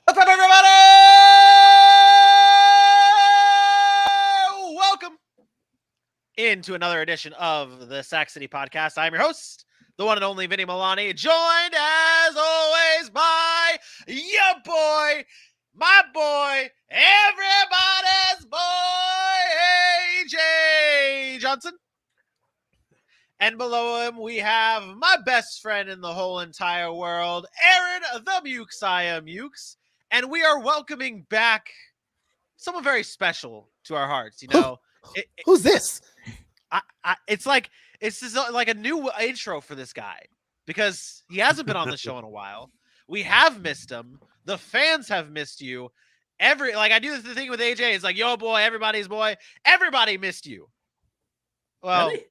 What's up, everybody? Welcome into another edition of the Sac City Podcast. I'm your host, the one and only Vinny Milani, joined as always by your boy, my boy, everybody's boy, AJ Johnson. And below him, we have my best friend in the whole entire world, Aaron the Mukesiah Mukes. And we are welcoming back someone very special to our hearts. You know, who's this? It's like a new intro for this guy because he hasn't been on the show in a while. We have missed him. The fans have missed you. I do the thing with AJ. It's like, yo, boy, everybody's boy. Everybody missed you. Well, really?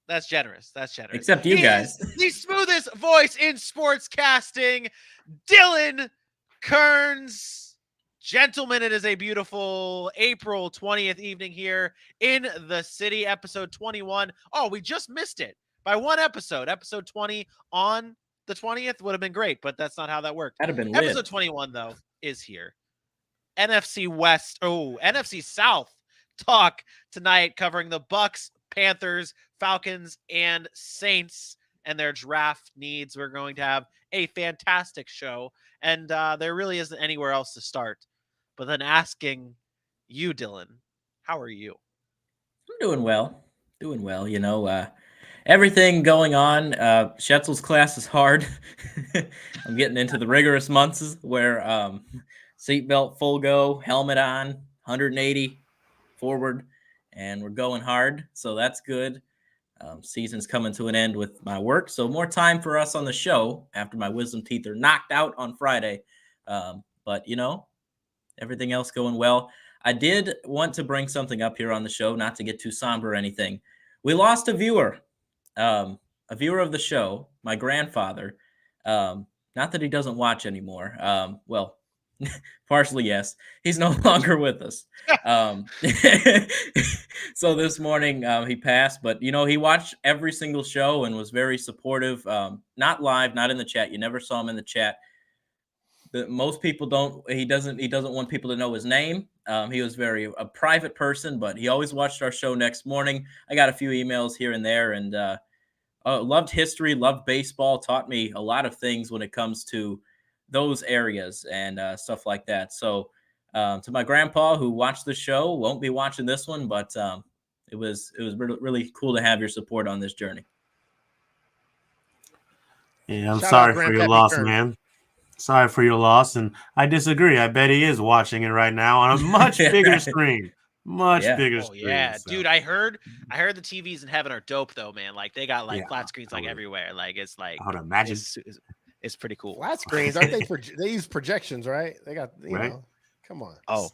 That's generous. Except you guys. The smoothest voice in sports casting, Dylan Kearns. Gentlemen, it is a beautiful April 20th evening here in the city, episode 21. Oh, we just missed it by one episode. Episode 20 on the 20th would have been great, but that's not how that worked. That'd have been episode lit. 21, though, is here. NFC South talk tonight, covering the Bucs, Panthers, Falcons, and Saints and their draft needs. We're going to have a fantastic show, and there really isn't anywhere else to start but then asking you, Dylan, how are you? I'm doing well. You know, everything going on. Schetzel's class is hard. I'm getting into the rigorous months where seatbelt full go, helmet on, 180 forward, and we're going hard. So that's good. Season's coming to an end with my work, so more time for us on the show after my wisdom teeth are knocked out on Friday. But, you know, everything else going well. I did want to bring something up here on the show, not to get too somber or anything. We lost a viewer of the show, my grandfather. Not that he doesn't watch anymore. Well, partially, yes. He's no longer with us. So this morning he passed, but, you know, he watched every single show and was very supportive. Not live, not in the chat. You never saw him in the chat. Most people don't. He doesn't want people to know his name. He was a private person, but he always watched our show next morning. I got a few emails here and there, and loved history, loved baseball, taught me a lot of things when it comes to those areas and stuff like that. So to my grandpa who watched the show, won't be watching this one, but it was really cool to have your support on this journey. Yeah, I'm sorry for your loss, man. Sorry for your loss, and I disagree. I bet he is watching it right now on a much bigger screen. Bigger screen. Yeah, so. Dude, I heard the TVs in heaven are dope though, man. Like they got flat screens like everywhere. Like it's like I would imagine it's pretty cool. Flat screens, aren't they? They use projections, right? They got you know. Come on. Oh,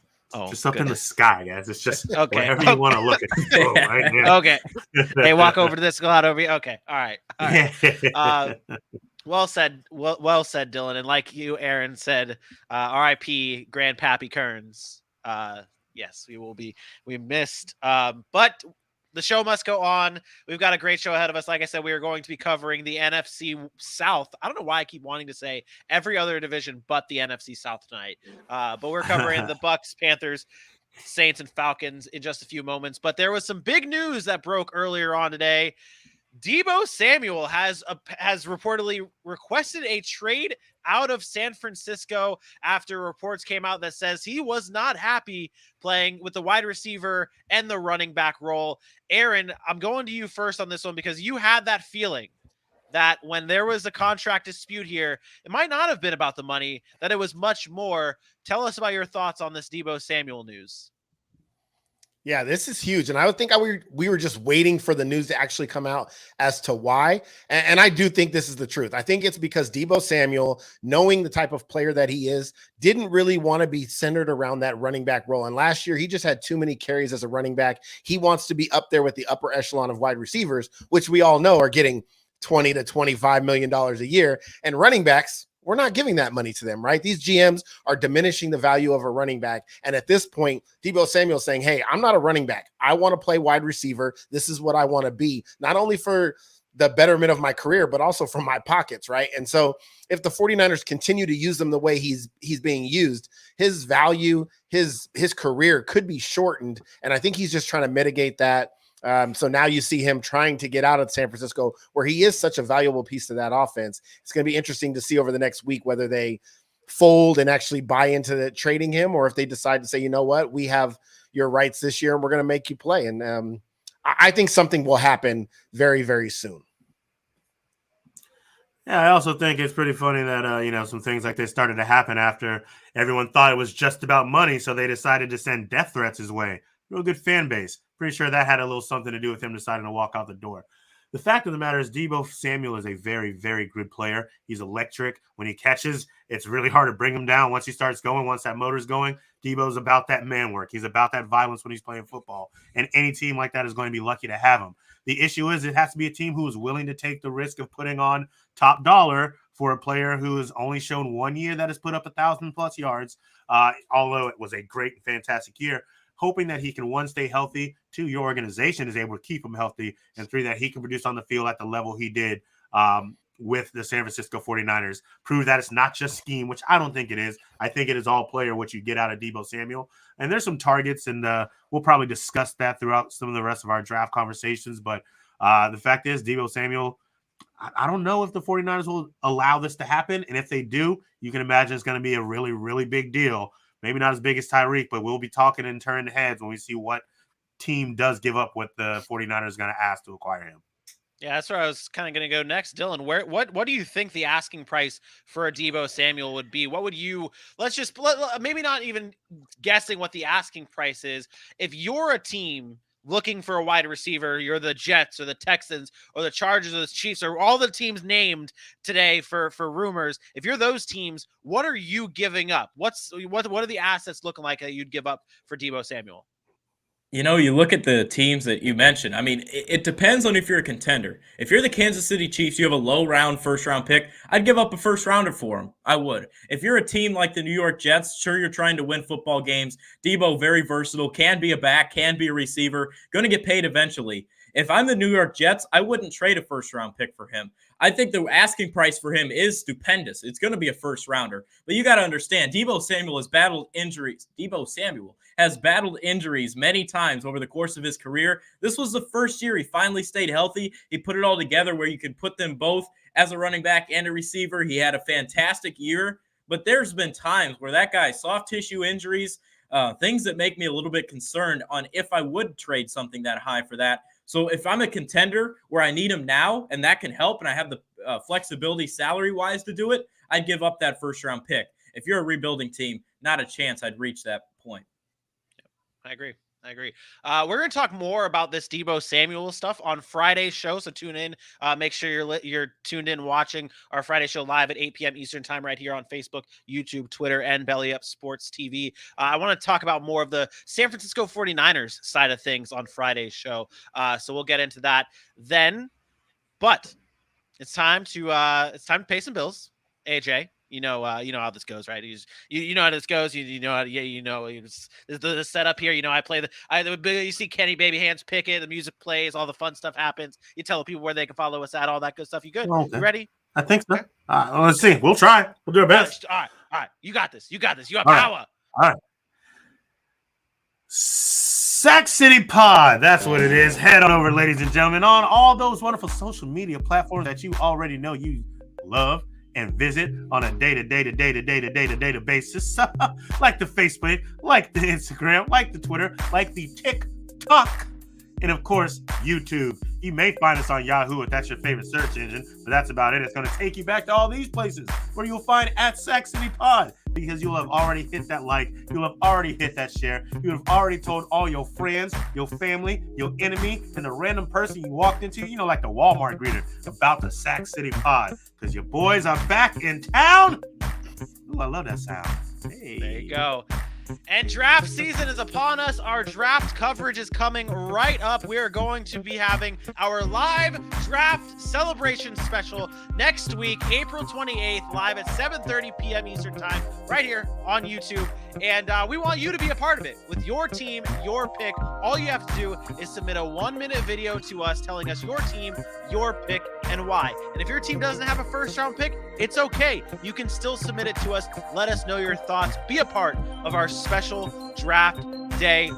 just up in the sky, guys. It's just okay. Wherever you want to look at. Oh, right now. Okay. They walk over to this, go out over here. Okay. All right. Well said, Dylan. And like you, Aaron, said, R.I.P. Grandpappy Kearns. Yes, we missed. But the show must go on. We've got a great show ahead of us. Like I said, we are going to be covering the NFC South. I don't know why I keep wanting to say every other division but the NFC South tonight. But we're covering the Bucs, Panthers, Saints, and Falcons in just a few moments. But there was some big news that broke earlier on today. Deebo Samuel has reportedly requested a trade out of San Francisco after reports came out that says he was not happy playing with the wide receiver and the running back role. Aaron, I'm going to you first on this one because you had that feeling that when there was a contract dispute here, it might not have been about the money, that it was much more. Tell us about your thoughts on this Deebo Samuel news. Yeah, this is huge. And I would think we were just waiting for the news to actually come out as to why. And I do think this is the truth. I think it's because Deebo Samuel, knowing the type of player that he is, didn't really want to be centered around that running back role. And last year, he just had too many carries as a running back. He wants to be up there with the upper echelon of wide receivers, which we all know are getting $20 to $25 million a year. And running backs, we're not giving that money to them, right? These GMs are diminishing the value of a running back. And at this point, Deebo Samuel saying, hey, I'm not a running back. I want to play wide receiver. This is what I want to be, not only for the betterment of my career, but also from my pockets, right? And so if the 49ers continue to use them the way he's being used, his value, his career could be shortened. And I think he's just trying to mitigate that. So now you see him trying to get out of San Francisco, where he is such a valuable piece to that offense. It's going to be interesting to see over the next week whether they fold and actually buy into trading him, or if they decide to say, you know what, we have your rights this year and we're going to make you play. And I think something will happen very, very soon. Yeah, I also think it's pretty funny that, some things like this started to happen after everyone thought it was just about money, so they decided to send death threats his way. Real good fan base. Pretty sure that had a little something to do with him deciding to walk out the door. The fact of the matter is Deebo Samuel is a very, very good player. He's electric. When he catches, it's really hard to bring him down once he starts going, once that motor's going. Deebo's about that man work. He's about that violence when he's playing football. And any team like that is going to be lucky to have him. The issue is it has to be a team who is willing to take the risk of putting on top dollar for a player who has only shown 1 year that has put up 1,000+ yards, although it was a great and fantastic year, hoping that he can, 1, stay healthy, 2, your organization is able to keep him healthy, and 3, that he can produce on the field at the level he did with the San Francisco 49ers. Prove that it's not just scheme, which I don't think it is. I think it is all player what you get out of Deebo Samuel. And there's some targets, and we'll probably discuss that throughout some of the rest of our draft conversations. But the fact is, Deebo Samuel, I don't know if the 49ers will allow this to happen. And if they do, you can imagine it's going to be a really, really big deal. Maybe not as big as Tyreek, but we'll be talking and turning heads when we see what team does give up what the 49ers are going to ask to acquire him. Yeah, that's where I was kind of going to go next. Dylan, what do you think the asking price for a Deebo Samuel would be? What would you, maybe not even guessing what the asking price is. If you're a team looking for a wide receiver, you're the Jets or the Texans or the Chargers or the Chiefs or all the teams named today for rumors. If you're those teams, what are you giving up? What are the assets looking like that you'd give up for Deebo Samuel? You look at the teams that you mentioned. I mean, it depends on if you're a contender. If you're the Kansas City Chiefs, you have a low-round first-round pick, I'd give up a first-rounder for him. I would. If you're a team like the New York Jets, sure, you're trying to win football games. Deebo, very versatile, can be a back, can be a receiver, going to get paid eventually. If I'm the New York Jets, I wouldn't trade a first-round pick for him. I think the asking price for him is stupendous. It's going to be a first-rounder. But you got to understand, Deebo Samuel has battled injuries. Deebo Samuel has battled injuries many times over the course of his career. This was the first year he finally stayed healthy. He put it all together where you could put them both as a running back and a receiver. He had a fantastic year. But there's been times where that guy, soft tissue injuries, things that make me a little bit concerned on if I would trade something that high for that. So if I'm a contender where I need him now and that can help and I have the flexibility salary-wise to do it, I'd give up that first-round pick. If you're a rebuilding team, not a chance I'd reach that point. I agree. We're going to talk more about this Deebo Samuel stuff on Friday's show, so tune in. Make sure you're tuned in watching our Friday show live at 8 p.m. Eastern time right here on Facebook, YouTube, Twitter, and Belly Up Sports TV. I want to talk about more of the San Francisco 49ers side of things on Friday's show, so we'll get into that then. But it's time to pay some bills, AJ. You know how this goes, right? You know how this goes. You know the setup here. You see Kenny Baby Hands pick it. The music plays. All the fun stuff happens. You tell people where they can follow us at. All that good stuff. You good? Okay. You ready? I think so. Let's see. We'll try. We'll do our best. All right. You got this. You have power. All right. Sac City Pod. That's what it is. Head on over, ladies and gentlemen, on all those wonderful social media platforms that you already know you love and visit on a day-to-day basis, like the Facebook, like the Instagram, like the Twitter, like the TikTok, and of course, YouTube. You may find us on Yahoo if that's your favorite search engine, but that's about it. It's going to take you back to all these places where you'll find at Sac City Pod, because you'll have already hit that like, you'll have already hit that share, you'll have already told all your friends, your family, your enemy, and the random person you walked into, like the Walmart greeter, about the Sac City Pod, because your boys are back in town. Ooh, I love that sound. Hey. There you go. And draft season is upon us. Our draft coverage is coming right up. We are going to be having our live draft celebration special next week, April 28th, live at 7:30 p.m. Eastern Time, right here on YouTube. And we want you to be a part of it with your team, your pick. All you have to do is submit a 1-minute video to us telling us your team, your pick, and why. And if your team doesn't have a first-round pick, it's okay. You can still submit it to us. Let us know your thoughts. Be a part of our special draft day.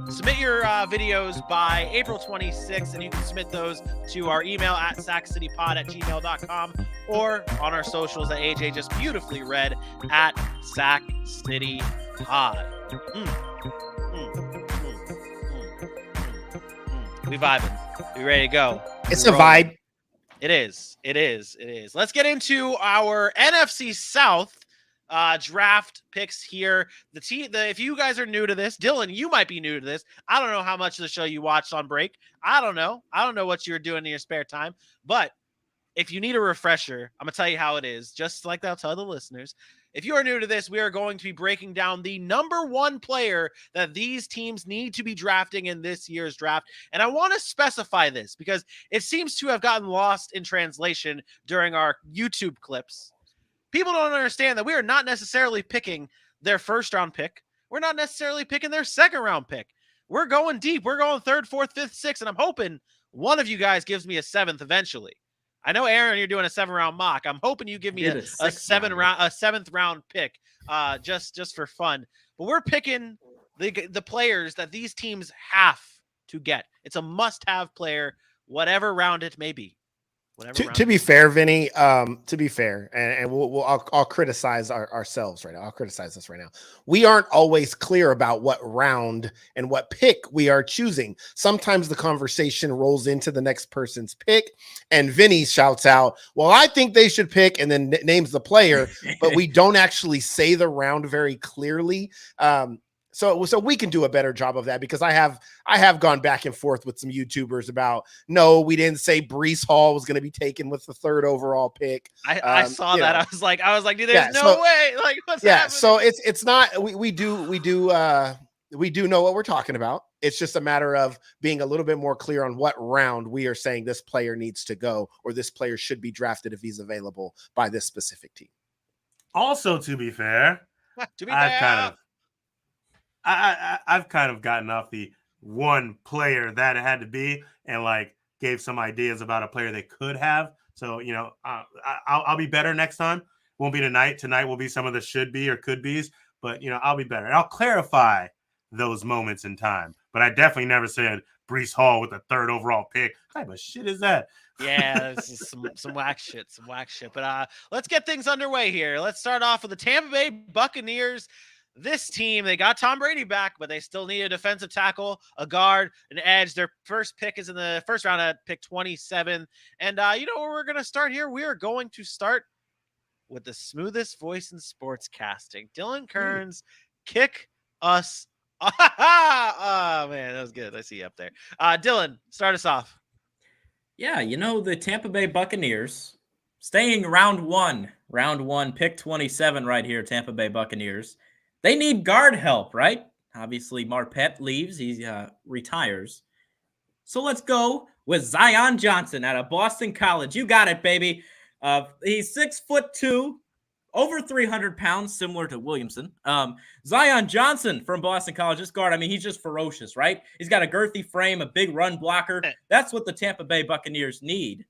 Submit your videos by April 26th, and you can submit those to our email at sackcitypod@gmail.com or on our socials that AJ just beautifully read at sackcitypod. We vibing. We ready to go? It's a vibe. It is. It is. It is. Let's get into our NFC South draft picks here. If you guys are new to this, Dylan, you might be new to this. I don't know how much of the show you watched on break. I don't know what you were doing in your spare time. But if you need a refresher, I'm going to tell you how it is, just like I'll tell the listeners. If you are new to this, we are going to be breaking down the number one player that these teams need to be drafting in this year's draft. And I want to specify this because it seems to have gotten lost in translation during our YouTube clips. People don't understand that we are not necessarily picking their first round pick. We're not necessarily picking their second round pick. We're going deep. We're going third, fourth, fifth, sixth. And I'm hoping one of you guys gives me a seventh eventually. I know, Aaron, you're doing a 7-round mock. I'm hoping you give me a seventh round pick, just for fun. But we're picking the players that these teams have to get. It's a must-have player, whatever round it may be. To be fair, Vinny, to be fair, and I'll criticize ourselves right now. I'll criticize us right now. We aren't always clear about what round and what pick we are choosing. Sometimes the conversation rolls into the next person's pick, and Vinny shouts out, "Well, I think they should pick," and then names the player, but we don't actually say the round very clearly. So we can do a better job of that because I have gone back and forth with some YouTubers about, no, we didn't say Breece Hall was going to be taken with the 3rd overall pick. I saw that. I was like, dude, there's no way. Like, what's happening? So it's not, we do know what we're talking about. It's just a matter of being a little bit more clear on what round we are saying this player needs to go, or this player should be drafted if he's available by this specific team. Also, to be fair, I've kind of gotten off the one player that it had to be and like gave some ideas about a player they could have. So, I'll be better next time. Won't be tonight. Tonight will be some of the should be or could be's, but I'll be better. And I'll clarify those moments in time. But I definitely never said Breece Hall with the 3rd overall pick. What type of shit is that? Yeah, this is some whack shit, But let's get things underway here. Let's start off with the Tampa Bay Buccaneers. This team, they got Tom Brady back, but they still need a defensive tackle, a guard, an edge. Their first pick is in the first round at pick 27. And you know where we're going to start here? We are going to start with the smoothest voice in sports casting. Dylan Kearns, kick us. Oh, man, that was good. I see you up there. Dylan, start us off. Yeah, the Tampa Bay Buccaneers, staying round one, pick 27 right here, Tampa Bay Buccaneers. They need guard help, right? Obviously, Marpet leaves. He retires. So let's go with Zion Johnson out of Boston College. You got it, baby. He's 6'2", over 300 pounds, similar to Williamson. Zion Johnson from Boston College, this guard, he's just ferocious, right? He's got a girthy frame, a big run blocker. That's what the Tampa Bay Buccaneers need.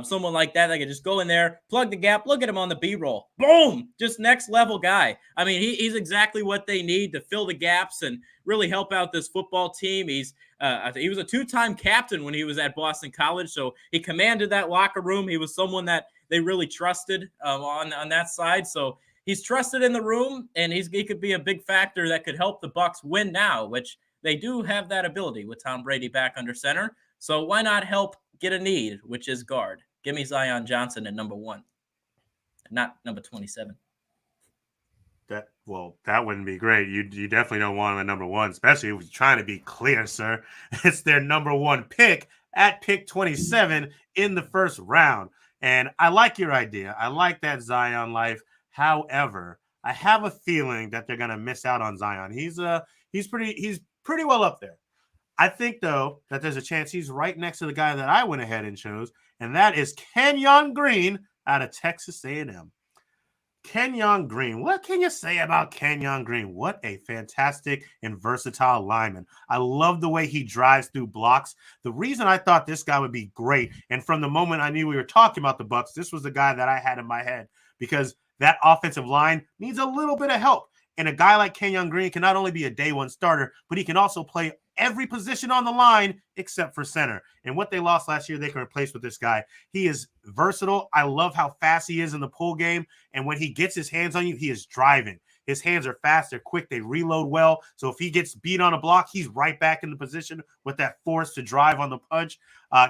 Someone like that can just go in there, plug the gap. Look at him on the B-roll. Boom! Just next level guy. He's exactly what they need to fill the gaps and really help out this football team. He was a 2-time captain when he was at Boston College, so he commanded that locker room. He was someone that they really trusted on that side. So he's trusted in the room, and he could be a big factor that could help the Bucs win now, which they do have that ability with Tom Brady back under center. So why not help get a need, which is guard? Give me Zion Johnson at number 1, not number 27. That wouldn't be great. You definitely don't want him at number 1, especially if you're trying to be clear, sir. It's their number 1 pick at pick 27 in the first round. And I like your idea. I like that Zion life. However, I have a feeling that they're going to miss out on Zion. He's pretty well up there. I think, though, that there's a chance he's right next to the guy that I went ahead and chose, and that is Kenyon Green out of Texas A&M. Kenyon Green. What can you say about Kenyon Green? What a fantastic and versatile lineman. I love the way he drives through blocks. The reason I thought this guy would be great, and from the moment I knew we were talking about the Bucs, this was the guy that I had in my head, because that offensive line needs a little bit of help. And a guy like Kenyon Green can not only be a day one starter, but he can also play every position on the line except for center. And what they lost last year, they can replace with this guy. He is versatile. I love how fast he is in the pull game. And when he gets his hands on you, he is driving. His hands are fast. They're quick. They reload well. So if he gets beat on a block, he's right back in the position with that force to drive on the punch.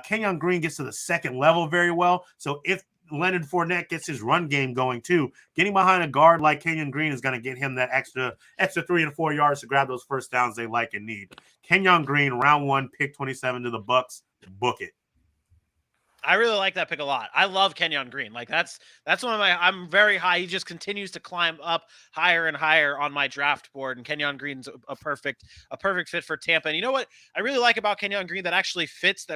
Kenyon Green gets to the second level very well. So if Leonard Fournette gets his run game going too, getting behind a guard like Kenyon Green is going to get him that extra 3 and 4 yards to grab those first downs they like and need. Kenyon Green, round 1, pick 27 to the Bucs. Book it. I really like that pick a lot. I love Kenyon Green. Like that's one of I'm very high. He just continues to climb up higher and higher on my draft board. And Kenyon Green's a perfect fit for Tampa. And you know what I really like about Kenyon Green that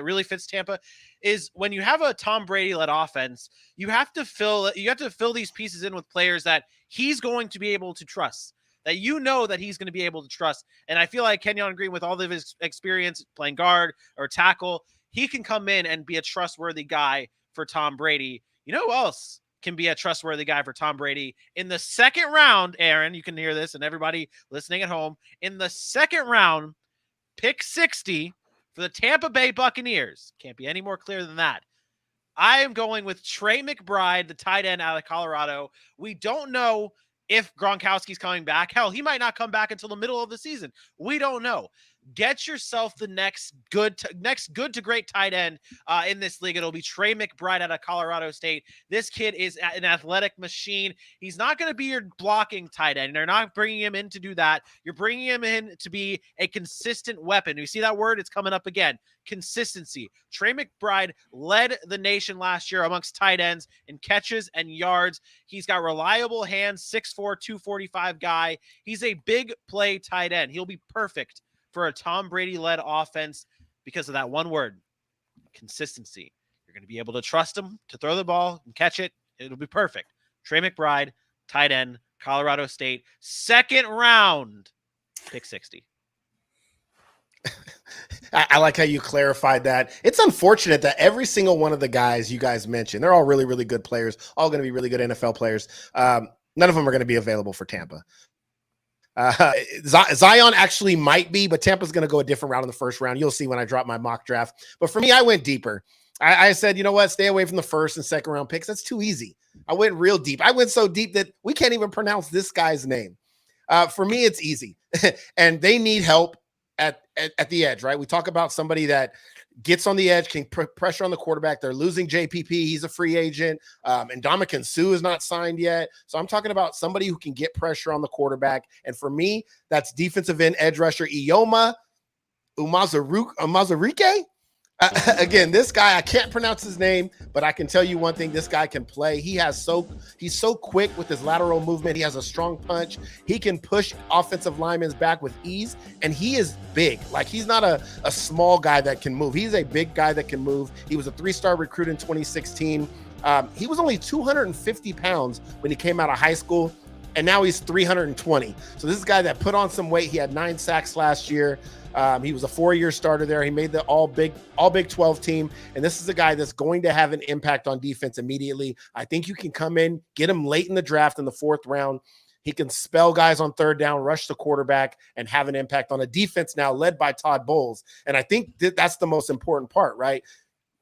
really fits Tampa is when you have a Tom Brady led offense, you have to fill these pieces in with players that he's going to be able to trust. That that he's going to be able to trust. And I feel like Kenyon Green, with all of his experience playing guard or tackle, he can come in and be a trustworthy guy for Tom Brady. You know who else can be a trustworthy guy for Tom Brady? In the second round, Aaron, you can hear this, and everybody listening at home, in the second round, pick 60 for the Tampa Bay Buccaneers. Can't be any more clear than that. I am going with Trey McBride, the tight end out of Colorado. We don't know if Gronkowski's coming back. Hell, he might not come back until the middle of the season. We don't know. Get yourself the next good to great tight end in this league. It'll be Trey McBride out of Colorado State. This kid is an athletic machine. He's not going to be your blocking tight end. They're not bringing him in to do that. You're bringing him in to be a consistent weapon. You see that word? It's coming up again. Consistency. Trey McBride led the nation last year amongst tight ends in catches and yards. He's got reliable hands, 6'4", 245 guy. He's a big play tight end. He'll be perfect for a Tom Brady-led offense because of that one word, consistency. You're going to be able to trust him to throw the ball and catch it. It'll be perfect. Trey McBride, tight end, Colorado State, second round, pick 60. I like how you clarified that. It's unfortunate that every single one of the guys you guys mentioned, they're all really, really good players, all going to be really good NFL players. None of them are going to be available for Tampa. Zion actually might be, but Tampa's going to go a different route in the first round. You'll see when I drop my mock draft. But for me, I went deeper. I said, you know what? Stay away from the first and second round picks. That's too easy. I went real deep. I went so deep that we can't even pronounce this guy's name. For me, it's easy. And they need help at the edge, right? We talk about somebody that gets on the edge, can pressure on the quarterback. They're losing JPP. He's a free agent. And Ndamukong Suh is not signed yet. So I'm talking about somebody who can get pressure on the quarterback. And for me, that's defensive end edge rusher Ioma Umazurike. Again, this guy, I can't pronounce his name, but I can tell you one thing, this guy can play. He's so quick with his lateral movement. He has a strong punch. He can push offensive linemen back with ease, and he is big. Like, he's not a small guy that can move. He's a big guy that can move. He was a 3-star recruit in 2016. He was only 250 pounds when he came out of high school, and now he's 320. So this is a guy that put on some weight. He had 9 sacks last year. He was a 4-year starter there. He made the all Big 12 team. And this is a guy that's going to have an impact on defense immediately. I think you can come in, get him late in the draft in the 4th round. He can spell guys on 3rd down, rush the quarterback, and have an impact on a defense now led by Todd Bowles. And I think that's the most important part, right?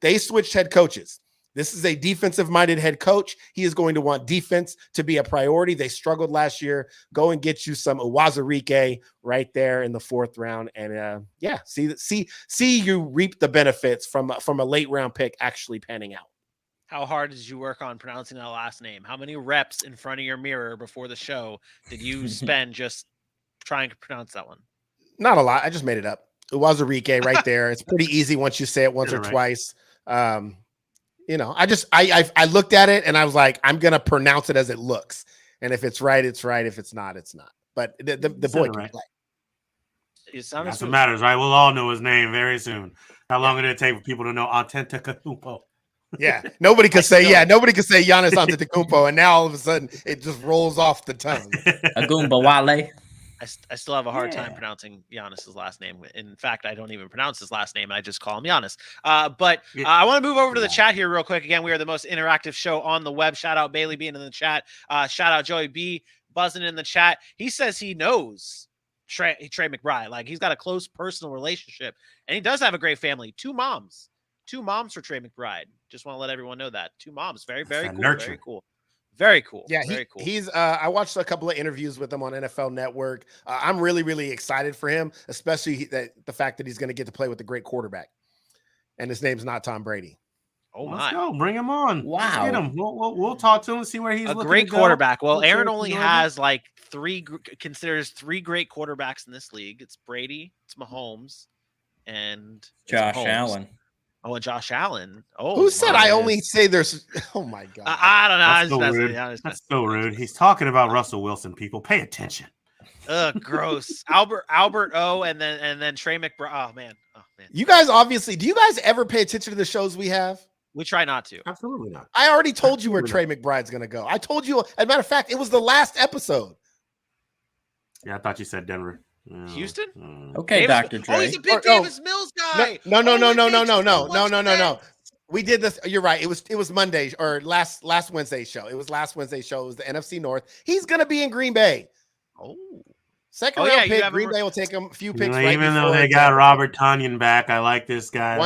They switched head coaches. This is a defensive-minded head coach. He is going to want defense to be a priority. They struggled last year. Go and get you some Uwazurike right there in the 4th round, and see you reap the benefits from a late-round pick actually panning out. How hard did you work on pronouncing that last name? How many reps in front of your mirror before the show did you spend just trying to pronounce that one? Not a lot. I just made it up. Uwazurike right there. It's pretty easy once you say it once or twice. You know, I looked at it and I was like, I'm going to pronounce it as it looks. And if it's right, it's right. If it's not, it's not. But the boy can play. That's what matters, right? We'll all know his name very soon. How long did it take for people to know Antetokounmpo? Yeah, nobody could say Giannis Antetokounmpo, and now all of a sudden it just rolls off the tongue. Agumba Wale. I still have a hard time pronouncing Giannis's last name. In fact, I don't even pronounce his last name. I just call him Giannis. But I want to move over to the chat here real quick. Again, we are the most interactive show on the web. Shout out Bailey being in the chat. Shout out Joey B buzzing in the chat. He says he knows Trey McBride. Like, he's got a close personal relationship, and he does have a great family. Two moms for Trey McBride. Just want to let everyone know that. Two moms. Very, very cool. Nurture. Very cool. Very cool. Yeah, very cool. He's. I watched a couple of interviews with him on NFL Network. I'm really, really excited for him, especially the fact that he's going to get to play with a great quarterback, and his name's not Tom Brady. Oh my! Let's go, bring him on. Wow, let's get him. We'll talk to him and see where he's a great quarterback. Well, Aaron only has like considers three great quarterbacks in this league. It's Brady, it's Mahomes, and Josh Allen. Oh, and Josh Allen. Oh, who said I only say there's? Oh my god! I don't know. That's so rude. He's talking about Russell Wilson. People, pay attention. Ugh, gross. Albert O, and then Trey McBride. Oh man. You guys obviously. Do you guys ever pay attention to the shows we have? We try not to. Absolutely not. I already told you where Trey McBride's going to go. I told you. As a matter of fact, it was the last episode. Yeah, I thought you said Denver. Houston? Okay, Dr. Dre. Oh, he's a big Davis Mills guy. No. We did this. You're right. It was Monday or last Wednesday's show. It was last Wednesday's show. It was the NFC North. He's going to be in Green Bay. Oh. Second round pick. Green Bay will take him a few picks. Even though they got Robert Tonyan back, I like this guy.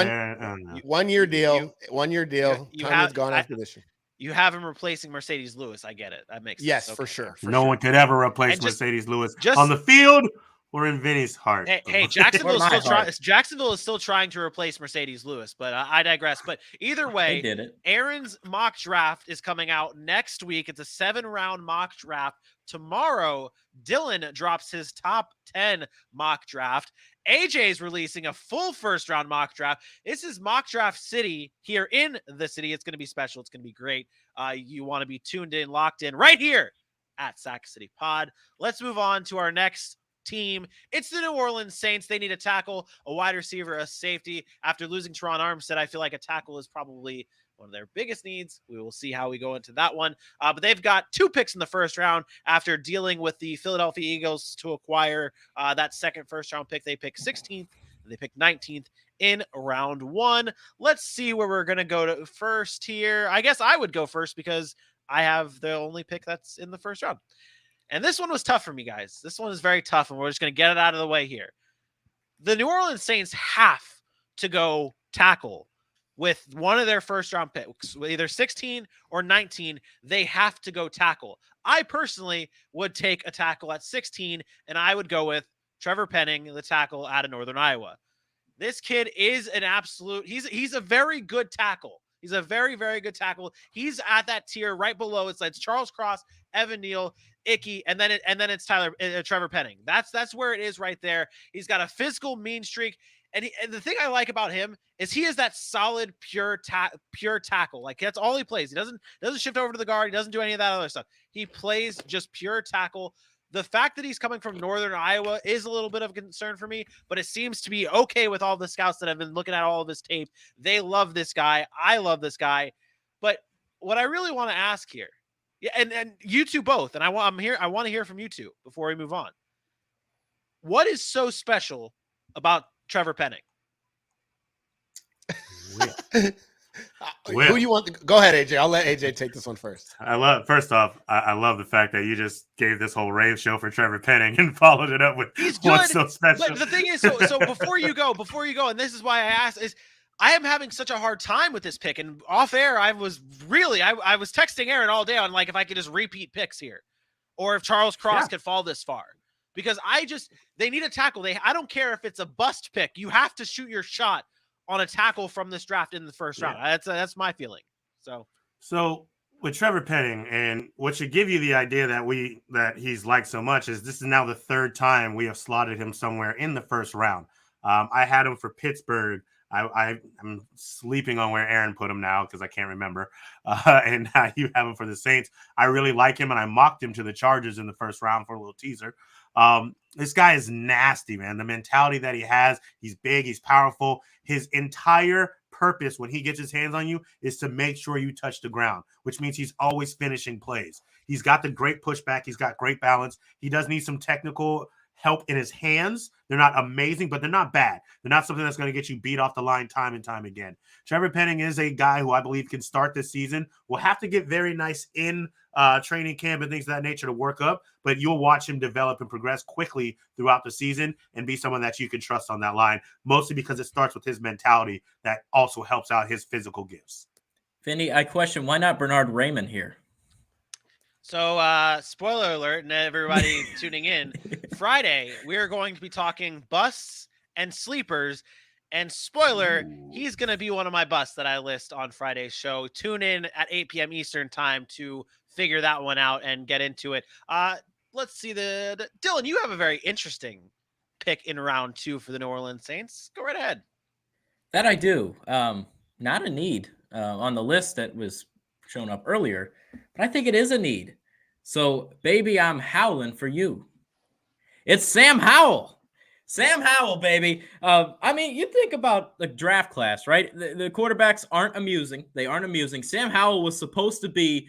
1 year deal. 1 year deal. Tonyan's gone after this year. You have him replacing Mercedes Lewis. I get it. That makes sense. Yes, okay. For sure. No one could ever replace Mercedes Lewis on the field or in Vinny's heart. Hey, Jacksonville is still trying to replace Mercedes Lewis, but I digress. But either way, Aaron's mock draft is coming out next week. It's a 7-round mock draft. Tomorrow, Dylan drops his top 10 mock draft. AJ is releasing a full first-round mock draft. This is mock draft city here in the city. It's going to be special. It's going to be great. You want to be tuned in, locked in right here at Sack City Pod. Let's move on to our next team. It's the New Orleans Saints. They need a tackle, a wide receiver, a safety. After losing Terron Armstead, I feel like a tackle is probably one of their biggest needs. We will see how we go into that one. But they've got 2 picks in the first round after dealing with the Philadelphia Eagles to acquire that second first-round pick. They picked 16th. They picked 19th in round 1. Let's see where we're going to go to first here. I guess I would go first because I have the only pick that's in the first round. And this one was tough for me, guys. This one is very tough, and we're just going to get it out of the way here. The New Orleans Saints have to go tackle with one of their first-round picks, either 16 or 19. They have to go tackle. I personally would take a tackle at 16, and I would go with Trevor Penning, the tackle out of Northern Iowa. This kid is an absolute – he's a very good tackle. He's a very, very good tackle. He's at that tier right below. It's Charles Cross, Evan Neal, Icky, and then it's Trevor Penning. That's where it is right there. He's got a physical mean streak, and the thing I like about him is he is that solid pure tackle. Like, that's all he plays. He doesn't shift over to the guard. He doesn't do any of that other stuff. He plays just pure tackle. The fact that he's coming from Northern Iowa is a little bit of a concern for me, but it seems to be okay with all the scouts that have been looking at all of his tape. They love this guy. I love this guy. But what I really want to ask here, and you two both, and I want to hear from you two before we move on. What is so special about Trevor Penning? Who do you want to go ahead, AJ? I'll let AJ take this one first. First off, I love the fact that you just gave this whole rave show for Trevor Penning and followed it up with what's so special. But the thing is, so before you go, and this is why I asked, is I am having such a hard time with this pick. And off air, I was texting Aaron all day on like if I could just repeat picks here, or if Charles Cross could fall this far. Because they need a tackle. I don't care if it's a bust pick. You have to shoot your shot on a tackle from this draft in the first round. That's my feeling. So with Trevor Penning, and what should give you the idea that he's liked so much is this is now the 3rd time we have slotted him somewhere in the first round. I had him for Pittsburgh I'm sleeping on where Aaron put him now because I can't remember. And now you have him for the Saints. I really like him, and I mocked him to the Chargers in the first round for a little teaser. This guy is nasty, man. The mentality that he has, he's big, he's powerful. His entire purpose when he gets his hands on you is to make sure you touch the ground, which means he's always finishing plays. He's got the great pushback. He's got great balance. He does need some technical help in his hands. They're not amazing, but they're not bad. They're not something that's going to get you beat off the line time and time again. Trey Penton is a guy who I believe can start this season. Will have to get very nice in training camp and things of that nature to work up, but you'll watch him develop and progress quickly throughout the season and be someone that you can trust on that line, mostly because it starts with his mentality that also helps out his physical gifts. Vinny, I question, why not Bernard Raymond here? So, spoiler alert, and everybody tuning in, Friday, we're going to be talking busts and sleepers. And spoiler, he's going to be one of my busts that I list on Friday's show. Tune in at 8 p.m. Eastern time to figure that one out and get into it. Let's see. Dylan, you have a very interesting pick in round 2 for the New Orleans Saints. Go right ahead. That I do. Not a need on the list that was shown up earlier, but I think it is a need. So, baby, I'm howling for you. It's Sam Howell. Sam Howell, baby. I mean, you think about the draft class, right? The quarterbacks aren't amusing. They aren't amusing. Sam Howell was supposed to be,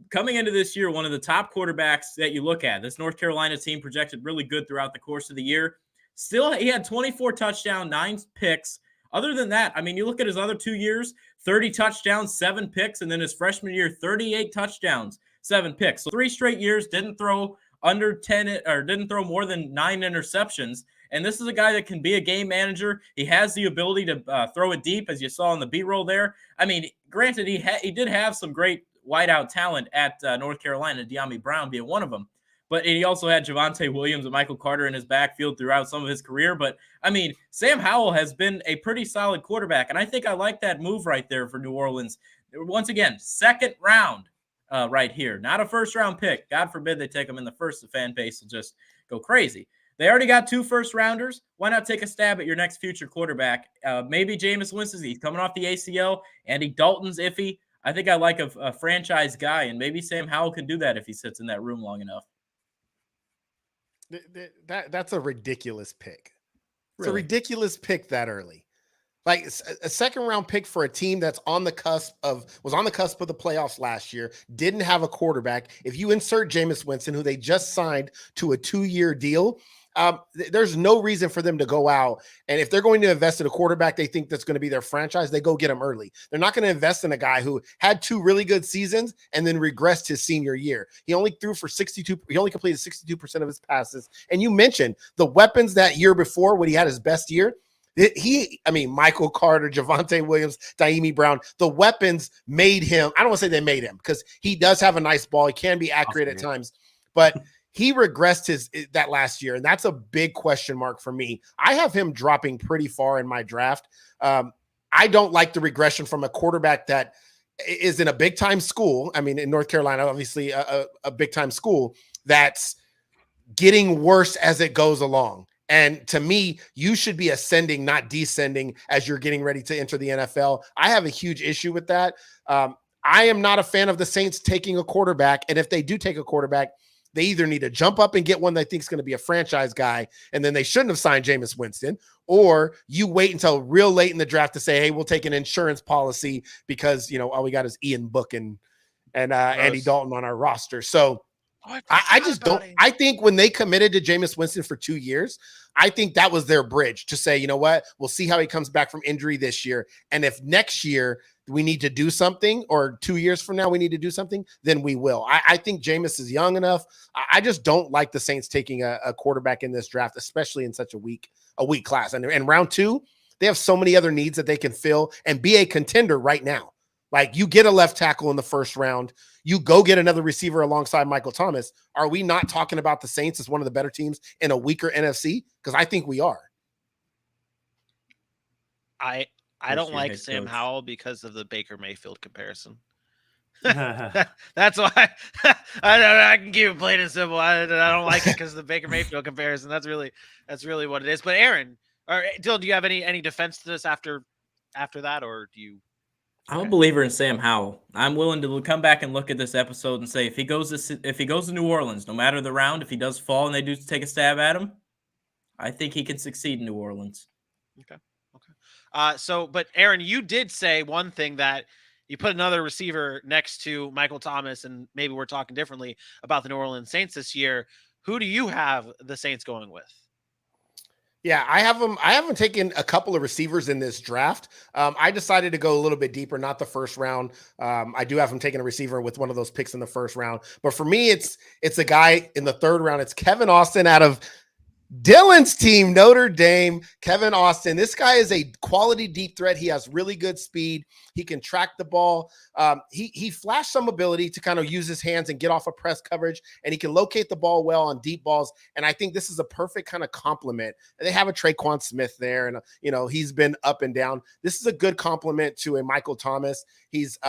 coming into this year, one of the top quarterbacks that you look at. This North Carolina team projected really good throughout the course of the year. Still, he had 24 touchdowns, 9 picks. Other than that, I mean, you look at his other 2 years, 30 touchdowns, 7 picks, and then his freshman year, 38 touchdowns, 7 picks. So 3 straight years, didn't throw under 10 or didn't throw more than 9 interceptions. And this is a guy that can be a game manager. He has the ability to throw it deep, as you saw in the B-roll there. I mean, granted, he did have some great wideout talent at North Carolina, De'Ami Brown being one of them. But he also had Javonte Williams and Michael Carter in his backfield throughout some of his career. But, I mean, Sam Howell has been a pretty solid quarterback. And I think I like that move right there for New Orleans. Once again, second round right here. Not a first-round pick. God forbid they take him in the first. The fan base will just go crazy. They already got 2 first-rounders. Why not take a stab at your next future quarterback? Maybe Jameis Winston. He's coming off the ACL. Andy Dalton's iffy. I think I like a franchise guy, and maybe Sam Howell can do that if he sits in that room long enough. That's a ridiculous pick. It's Really? a ridiculous pick that early. Like a second-round pick for a team that's was on the cusp of the playoffs last year, didn't have a quarterback. If you insert Jameis Winston, who they just signed to a 2-year deal, there's no reason for them to go out. And if they're going to invest in a quarterback they think that's going to be their franchise, they go get him early. They're not going to invest in a guy who had 2 really good seasons and then regressed his senior year. He only completed 62% of his passes. And you mentioned the weapons that year before when he had his best year. Michael Carter, Javonte Williams, De'Ami Brown, the weapons made him. I don't want to say they made him because he does have a nice ball. He can be accurate at times, but he regressed that last year. And that's a big question mark for me. I have him dropping pretty far in my draft. I don't like the regression from a quarterback that is in a big time school. I mean, in North Carolina, obviously a big time school that's getting worse as it goes along. And to me, you should be ascending, not descending as you're getting ready to enter the NFL. I have a huge issue with that. I am not a fan of the Saints taking a quarterback. And if they do take a quarterback, they either need to jump up and get one they think is going to be a franchise guy, and then they shouldn't have signed Jameis Winston, or you wait until real late in the draft to say, hey, we'll take an insurance policy because, all we got is Ian Book and Andy Dalton on our roster. So I just don't. I think when they committed to Jameis Winston for 2 years, I think that was their bridge to say, you know what, we'll see how he comes back from injury this year. And if next year we need to do something, or 2 years from now we need to do something, then we will. I think Jameis is young enough. I just don't like the Saints taking a quarterback in this draft, especially in such a weak class. And round 2, they have so many other needs that they can fill and be a contender right now. Like, you get a left tackle in the first round, you go get another receiver alongside Michael Thomas. Are we not talking about the Saints as one of the better teams in a weaker NFC? Because I think we are. I don't like Sam Howell because of the Baker Mayfield comparison. That's why I can keep it plain and simple. I don't like it because of the Baker Mayfield comparison. That's really what it is. But Aaron or Dylan, do you have any defense to this after after that, or do you? I'm a believer in Sam Howell. I'm willing to come back and look at this episode and say if he goes to New Orleans, no matter the round, if he does fall and they do take a stab at him, I think he can succeed in New Orleans. Okay. But Aaron, you did say one thing that you put another receiver next to Michael Thomas, and maybe we're talking differently about the New Orleans Saints this year. Who do you have the Saints going with? Yeah, I have them taken a couple of receivers in this draft. I decided to go a little bit deeper, not the first round. I do have them taking a receiver with one of those picks in the first round. But for me, it's a guy in the third round. It's Kevin Austin out of Dylan's team, Notre Dame. Kevin Austin. This guy is a quality deep threat. He has really good speed. He can track the ball. He flashed some ability to kind of use his hands and get off of press coverage, and he can locate the ball well on deep balls. And I think this is a perfect kind of complement. They have a Traquan Smith there, and he's been up and down. This is a good complement to a Michael Thomas. He's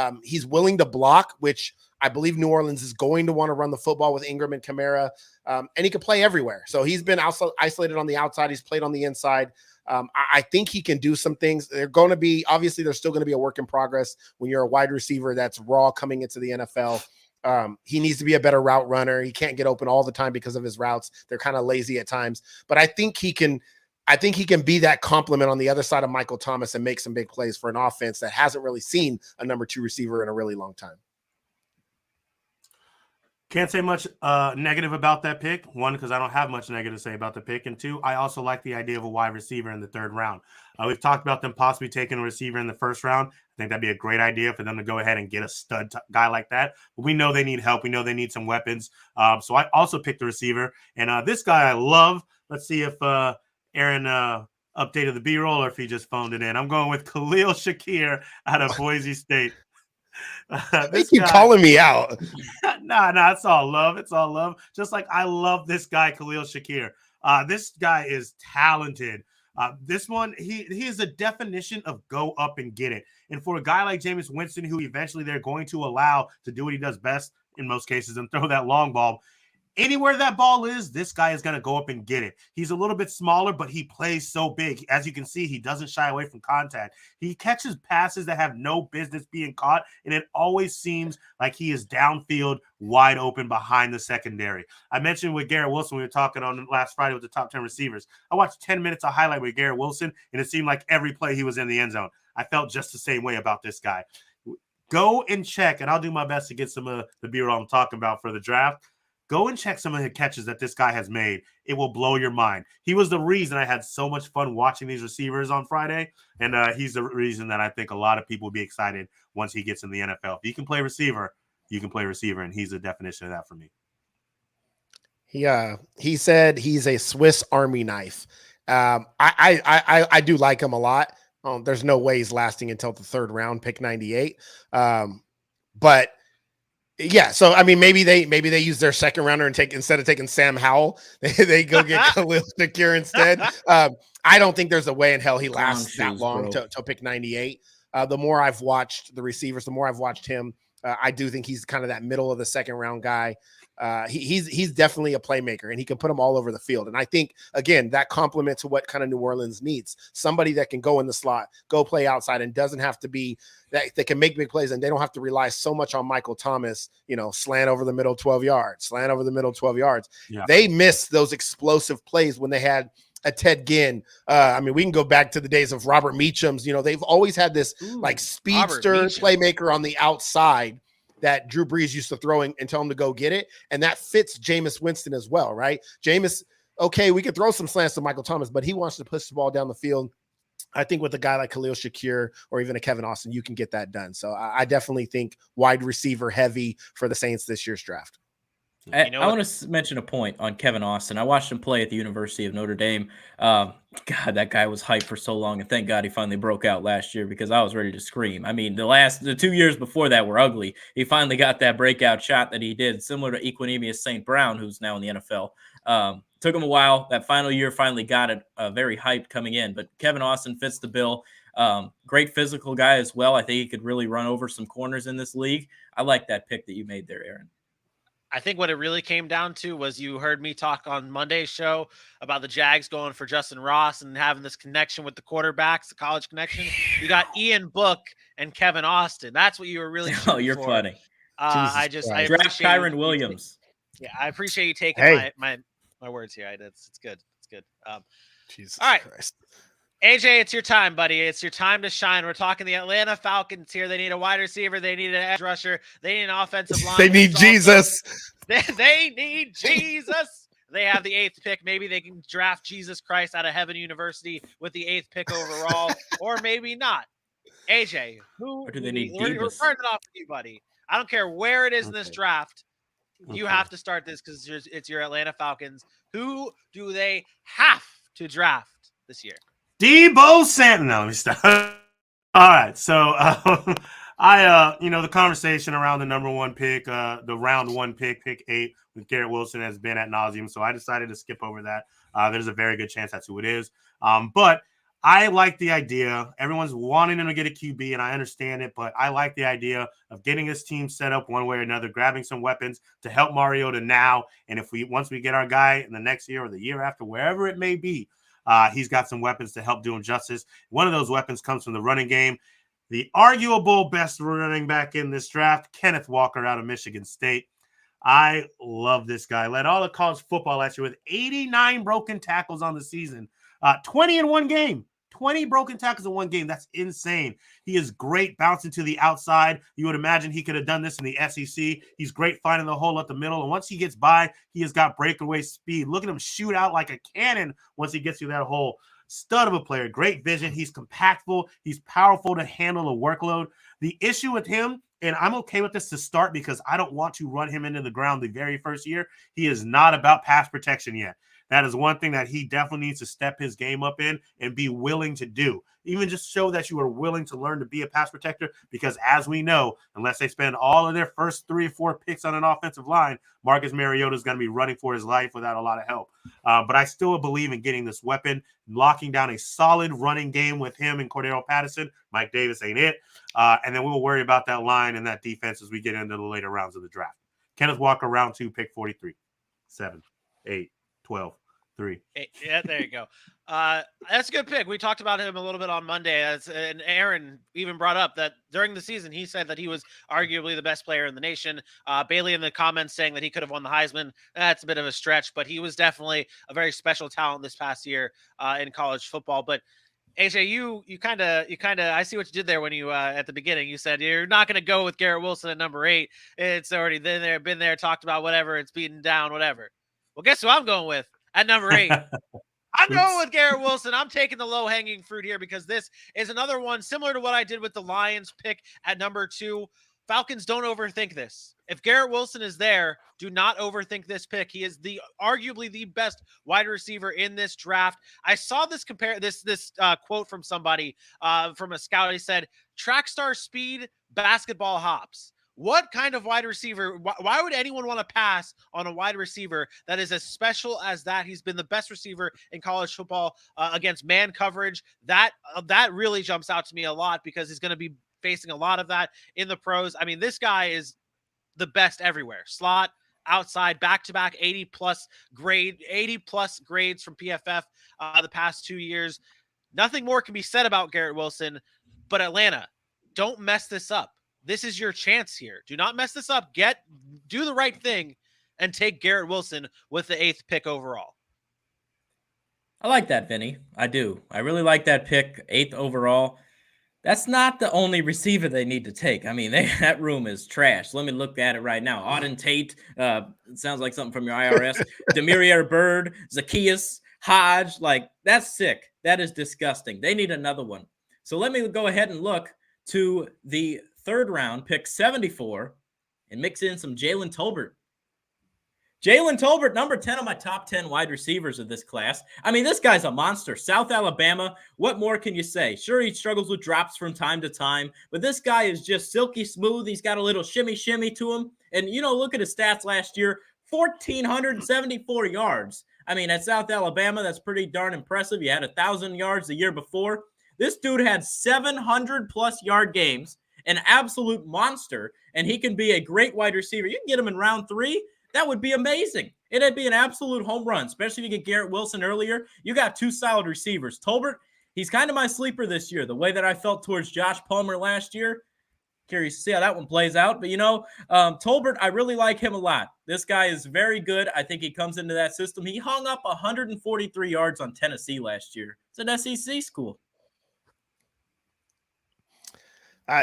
willing to block, which I believe New Orleans is going to want to run the football with Ingram and Kamara, and he can play everywhere. So he's been also isolated on the outside. He's played on the inside. I think he can do some things. There's still going to be a work in progress when you're a wide receiver that's raw coming into the NFL. He needs to be a better route runner. He can't get open all the time because of his routes. They're kind of lazy at times, but I think he can be that complement on the other side of Michael Thomas and make some big plays for an offense that hasn't really seen a number 2 receiver in a really long time. Can't say much negative about that pick. One, because I don't have much negative to say about the pick. And two, I also like the idea of a wide receiver in the third round. We've talked about them possibly taking a receiver in the first round. I think that'd be a great idea for them to go ahead and get a stud guy like that. But we know they need help. We know they need some weapons. So I also picked the receiver. And this guy I love. Let's see if Aaron updated the B-roll or if he just phoned it in. I'm going with Khalil Shakir out of Boise State. They keep calling me out. Nah, it's all love. It's all love. Just like I love this guy, Khalil Shakir. This guy is talented. This one, he is a definition of go up and get it. And for a guy like Jameis Winston, who eventually they're going to allow to do what he does best in most cases and throw that long ball, anywhere that ball is, this guy is going to go up and get it. He's a little bit smaller, but he plays so big. As you can see, he doesn't shy away from contact. He catches passes that have no business being caught, and it always seems like he is downfield, wide open behind the secondary. I mentioned with Garrett Wilson, we were talking on last Friday with the top 10 receivers. I watched 10 minutes of highlight with Garrett Wilson, and it seemed like every play he was in the end zone. I felt just the same way about this guy. Go and check, and I'll do my best to get some of the B-roll I'm talking about for the draft. Go and check some of the catches that this guy has made. It will blow your mind. He was the reason I had so much fun watching these receivers on Friday, and he's the reason that I think a lot of people will be excited once he gets in the NFL. If you can play receiver, you can play receiver, and he's the definition of that for me. He said he's a Swiss Army knife. I do like him a lot. There's no way he's lasting until the third round, pick 98. But yeah, so I mean, maybe they use their second rounder and instead of taking Sam Howell, they go get Khalil Shakir instead. I don't think there's a way in hell he lasts that long to pick 98. The more I've watched the receivers, the more I've watched him, I do think he's kind of that middle of the second round guy. He's definitely a playmaker, and he can put them all over the field. And I think, again, that complements to what kind of New Orleans needs. Somebody that can go in the slot, go play outside, and doesn't have to be that they can make big plays, and they don't have to rely so much on Michael Thomas, slant over the middle 12 yards. Yeah. They missed those explosive plays when they had a Ted Ginn. We can go back to the days of Robert Meacham's. They've always had this speedster playmaker on the outside that Drew Brees used to throw and tell him to go get it. And that fits Jameis Winston as well, right? Jameis, okay, we could throw some slants to Michael Thomas, but he wants to push the ball down the field. I think with a guy like Khalil Shakir or even a Kevin Austin, you can get that done. So I definitely think wide receiver heavy for the Saints this year's draft. I want to mention a point on Kevin Austin. I watched him play at the University of Notre Dame. God, that guy was hyped for so long, and thank God he finally broke out last year because I was ready to scream. I mean, the 2 years before that were ugly. He finally got that breakout shot that he did, similar to Equanimeous St. Brown, who's now in the NFL. Took him a while. That final year finally got it very hyped coming in, but Kevin Austin fits the bill. Great physical guy as well. I think he could really run over some corners in this league. I like that pick that you made there, Aaron. I think what it really came down to was you heard me talk on Monday's show about the Jags going for Justin Ross and having this connection with the quarterbacks, the college connection. You got Ian Book and Kevin Austin. That's what you were really shooting Oh, you're for. funny. I Draft appreciate Kyron Williams. Yeah, I appreciate you taking my words here. It's good. It's good. Jesus all right. Christ. AJ, it's your time, buddy. It's your time to shine. We're talking the Atlanta Falcons here. They need a wide receiver. They need an edge rusher. They need an offensive line. They need Jesus. They need Jesus. They have the 8th pick. Maybe they can draft Jesus Christ out of Heaven University with the 8th pick overall, or maybe not. AJ, or do they need we're starting it off with you, buddy. I don't care where it is in this draft. You have to start this because it's your Atlanta Falcons. Who do they have to draft this year? Deebo Samuel. No, let me stop. All right. So the conversation around the number 1 pick, the round 1 pick, pick 8 with Garrett Wilson has been ad nauseum. So I decided to skip over that. There's a very good chance that's who it is. But I like the idea. Everyone's wanting him to get a QB, and I understand it, but I like the idea of getting this team set up one way or another, grabbing some weapons to help Mariota now. And once we get our guy in the next year or the year after, wherever it may be, he's got some weapons to help do him justice. One of those weapons comes from the running game. The arguable best running back in this draft, Kenneth Walker out of Michigan State. I love this guy. Led all of college football last year with 89 broken tackles on the season. 20 in one game. 20 broken tackles in one game. That's insane. He is great bouncing to the outside. You would imagine he could have done this in the SEC. He's great finding the hole up the middle. And once he gets by, he has got breakaway speed. Look at him shoot out like a cannon once he gets through that hole. Stud of a player. Great vision. He's compactful. He's powerful to handle the workload. The issue with him, and I'm okay with this to start because I don't want to run him into the ground the very first year. He is not about pass protection yet. That is one thing that he definitely needs to step his game up in and be willing to do. Even just show that you are willing to learn to be a pass protector because as we know, unless they spend all of their first 3 or 4 picks on an offensive line, Marcus Mariota is going to be running for his life without a lot of help. But I still believe in getting this weapon, locking down a solid running game with him and Cordero Patterson. Mike Davis ain't it. And then we'll worry about that line and that defense as we get into the later rounds of the draft. Kenneth Walker, round 2, pick 43, 7, 8, 12. 3. Yeah, there you go. That's a good pick. We talked about him a little bit on Monday, and Aaron even brought up that during the season, he said that he was arguably the best player in the nation. Bailey in the comments saying that he could have won the Heisman. That's a bit of a stretch, but he was definitely a very special talent this past year in college football. But AJ, you kind of, I see what you did there when you at the beginning. You said you're not going to go with Garrett Wilson at number 8. It's already been there, talked about whatever. It's beaten down, whatever. Well, guess who I'm going with? At number 8, I'm going with Garrett Wilson. I'm taking the low-hanging fruit here because this is another one similar to what I did with the Lions pick at number 2. Falcons, don't overthink this. If Garrett Wilson is there, do not overthink this pick. He is arguably the best wide receiver in this draft. I saw this quote from somebody, from a scout. He said, track star speed, basketball hops. What kind of wide receiver? Why would anyone want to pass on a wide receiver that is as special as that? He's been the best receiver in college football against man coverage. That really jumps out to me a lot because he's going to be facing a lot of that in the pros. I mean, this guy is the best everywhere. Slot, outside, back-to-back 80-plus grades from PFF the past 2 years. Nothing more can be said about Garrett Wilson, but Atlanta, don't mess this up. This is your chance here. Do not mess this up. Do the right thing and take Garrett Wilson with the 8th pick overall. I like that, Vinny. I do. I really like that pick, 8th overall. That's not the only receiver they need to take. I mean, that room is trash. Let me look at it right now. Auden Tate, it sounds like something from your IRS. Demirier Bird, Zacchaeus, Hodge, that's sick. That is disgusting. They need another one. So let me go ahead and look to the 3rd round, pick 74, and mix in some Jaylen Tolbert. Jaylen Tolbert, number 10 on my top 10 wide receivers of this class. I mean, this guy's a monster. South Alabama, what more can you say? Sure, he struggles with drops from time to time, but this guy is just silky smooth. He's got a little shimmy to him. And, look at his stats last year, 1,474 yards. I mean, at South Alabama, that's pretty darn impressive. He had 1,000 yards the year before. This dude had 700-plus yard games, an absolute monster, and he can be a great wide receiver. You can get him in round 3. That would be amazing. It'd be an absolute home run, especially if you get Garrett Wilson earlier. You got two solid receivers. Tolbert, he's kind of my sleeper this year. The way that I felt towards Josh Palmer last year, curious to see how that one plays out. But, Tolbert, I really like him a lot. This guy is very good. I think he comes into that system. He hung up 143 yards on Tennessee last year. It's an SEC school.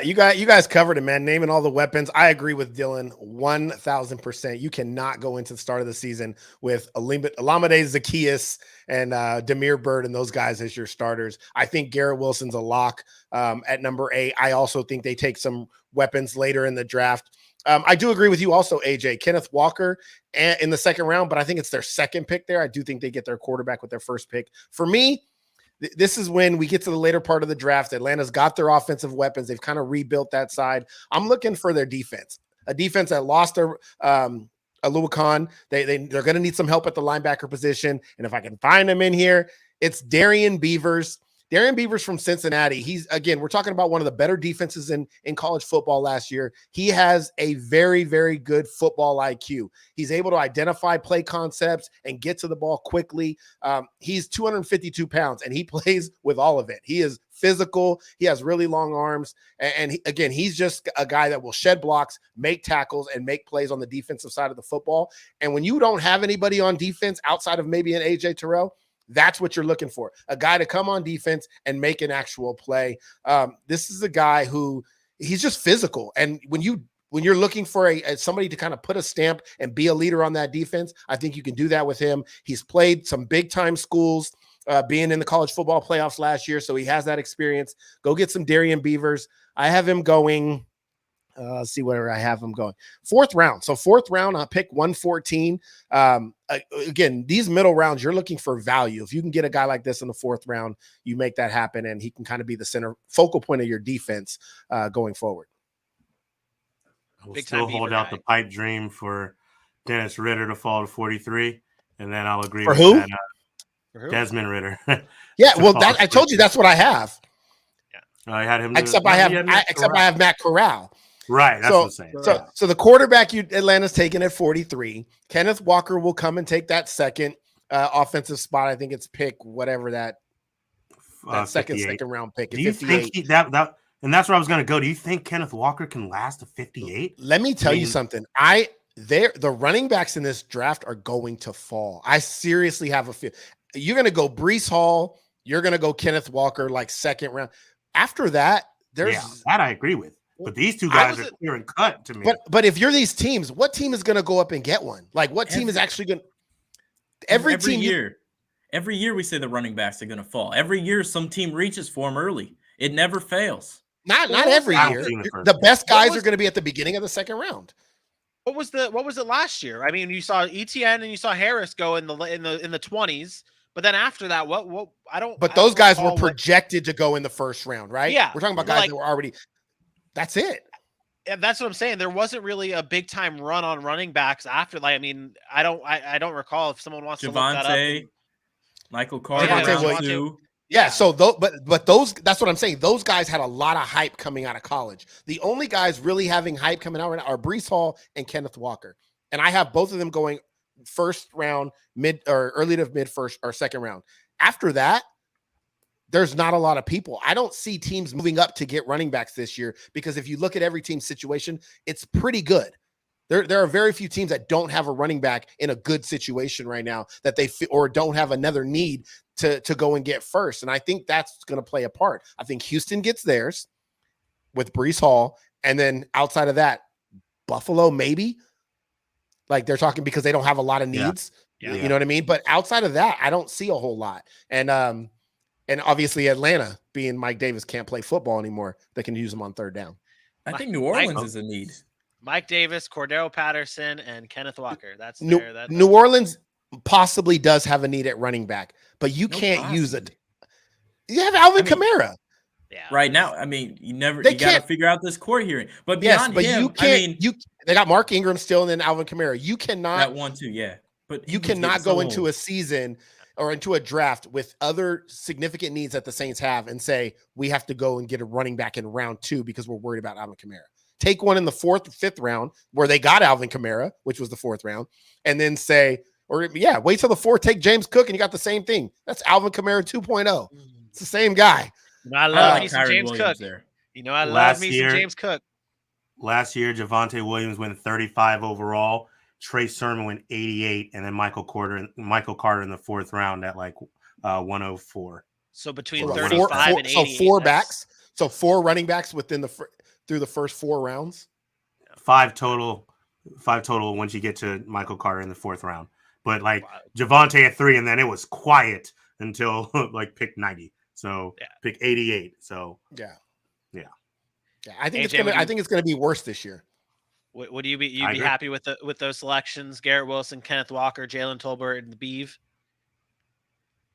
You guys covered it, man. Naming all the weapons. I agree with Dylan 1,000%. You cannot go into the start of the season with Olamide Zaccheaus and Damiere Byrd and those guys as your starters. I think Garrett Wilson's a lock at number 8. I also think they take some weapons later in the draft. I do agree with you also, AJ. Kenneth Walker in the second round, but I think it's their second pick there. I do think they get their quarterback with their first pick. For me, this is when we get to the later part of the draft. Atlanta's got their offensive weapons. They've kind of rebuilt that side. I'm looking for their defense, a defense that lost their Aluakon. They're going to need some help at the linebacker position. And if I can find them in here, it's Darien Beavers. Darien Beavers from Cincinnati. We're talking about one of the better defenses in college football last year. He has a very, very good football IQ. He's able to identify play concepts and get to the ball quickly. He's 252 pounds, and he plays with all of it. He is physical. He has really long arms. He's just a guy that will shed blocks, make tackles, and make plays on the defensive side of the football. And when you don't have anybody on defense outside of maybe an AJ Terrell, that's what you're looking for, a guy to come on defense and make an actual play. This is a guy who he's just physical. And when you're looking for somebody to kind of put a stamp and be a leader on that defense, I think you can do that with him. He's played some big time schools, being in the college football playoffs last year. So he has that experience. Go get some Darien Beavers. I have him going. Let's see where I have him going. 4th round. So 4th round, I'll pick 114. Again, these middle rounds, you're looking for value. If you can get a guy like this in the 4th round, you make that happen, and he can kind of be the focal point of your defense going forward. I will still hold out the pipe dream for Dennis Ritter to fall to 43, and then I'll agree with that. Desmond Ritter. Yeah, well, I told you that's what I have. Yeah, I had him. Except I have Matt Corral. Right, that's what I'm saying. So the quarterback Atlanta's taking at 43. Kenneth Walker will come and take that second offensive spot. I think it's pick whatever that second round pick. Do you 58. Think that and that's where I was going to go? Do you think Kenneth Walker can last to 58? Let me tell you something. The running backs in this draft are going to fall. I seriously have a feel. You're going to go Breece Hall. You're going to go Kenneth Walker like second round. After that, that I agree with. But these two guys are clear and cut to me. But if you're these teams, what team is going to go up and get one? Like, what team is actually going to – every year we say the running backs are going to fall. Every year some team reaches for them early. It never fails. Not every year. The best guys are going to be at the beginning of the second round. What was it last year? I mean, you saw ETN and you saw Harris go in the 20s. But then after that, what I don't. But those guys were projected to go in the first round, right? Yeah, we're talking about guys that were already. That's it. Yeah, that's what I'm saying. There wasn't really a big time run on running backs after. Like, I mean, I don't recall if someone wants to look that up. Michael Carter, Yeah. So but those, that's what I'm saying. Those guys had a lot of hype coming out of college. The only guys really having hype coming out right now are Breece Hall and Kenneth Walker, and I have both of them going first round, mid or early to mid first or second round. After that, there's not a lot of people. I don't see teams moving up to get running backs this year, because if you look at every team's situation, it's pretty good. There are very few teams that don't have a running back in a good situation right now that they or don't have another need to go and get first. And I think that's going to play a part. I think Houston gets theirs with Breece Hall. And then outside of that, Buffalo, maybe. Like, they're talking because they don't have a lot of needs. Yeah. You know what I mean? But outside of that, I don't see a whole lot. And obviously Atlanta, being Mike Davis can't play football anymore, they can use him on third down. I think New Orleans is a need. Mike Davis, Cordero Patterson, and Kenneth Walker. That's New Orleans possibly does have a need at running back, but you can't use it. You have Alvin Kamara. Yeah. Right now, I mean, you got to figure out this court hearing. But beyond him, you can't. They got Mark Ingram still, and then Alvin Kamara. You cannot. That one too, yeah. But you cannot go into a season or into a draft with other significant needs that the Saints have and say we have to go and get a running back in round 2 because we're worried about Alvin Kamara. take one in the 4th or 5th round where they got Alvin Kamara, which was the 4th round, and then say, wait till the 4th, take James Cook, and you got the same thing. That's Alvin Kamara 2.0. It's the same guy. I love me some Kyron James Williams Cook. there. I love me some James Cook. Last year, Javonte Williams went 35 overall. Trey Sermon went 88, and then Michael Carter in the 4th round at like 104. So between 35 and 88. So 4 backs. So 4 running backs within through the first 4 rounds. 5 total once you get to Michael Carter in the 4th round. But like Javonte at 3, and then it was quiet until like pick 90. So pick 88. So yeah. I think it's gonna be worse this year. Would you be happy with those selections? Garrett Wilson, Kenneth Walker, Jaylen Tolbert, and the Beav?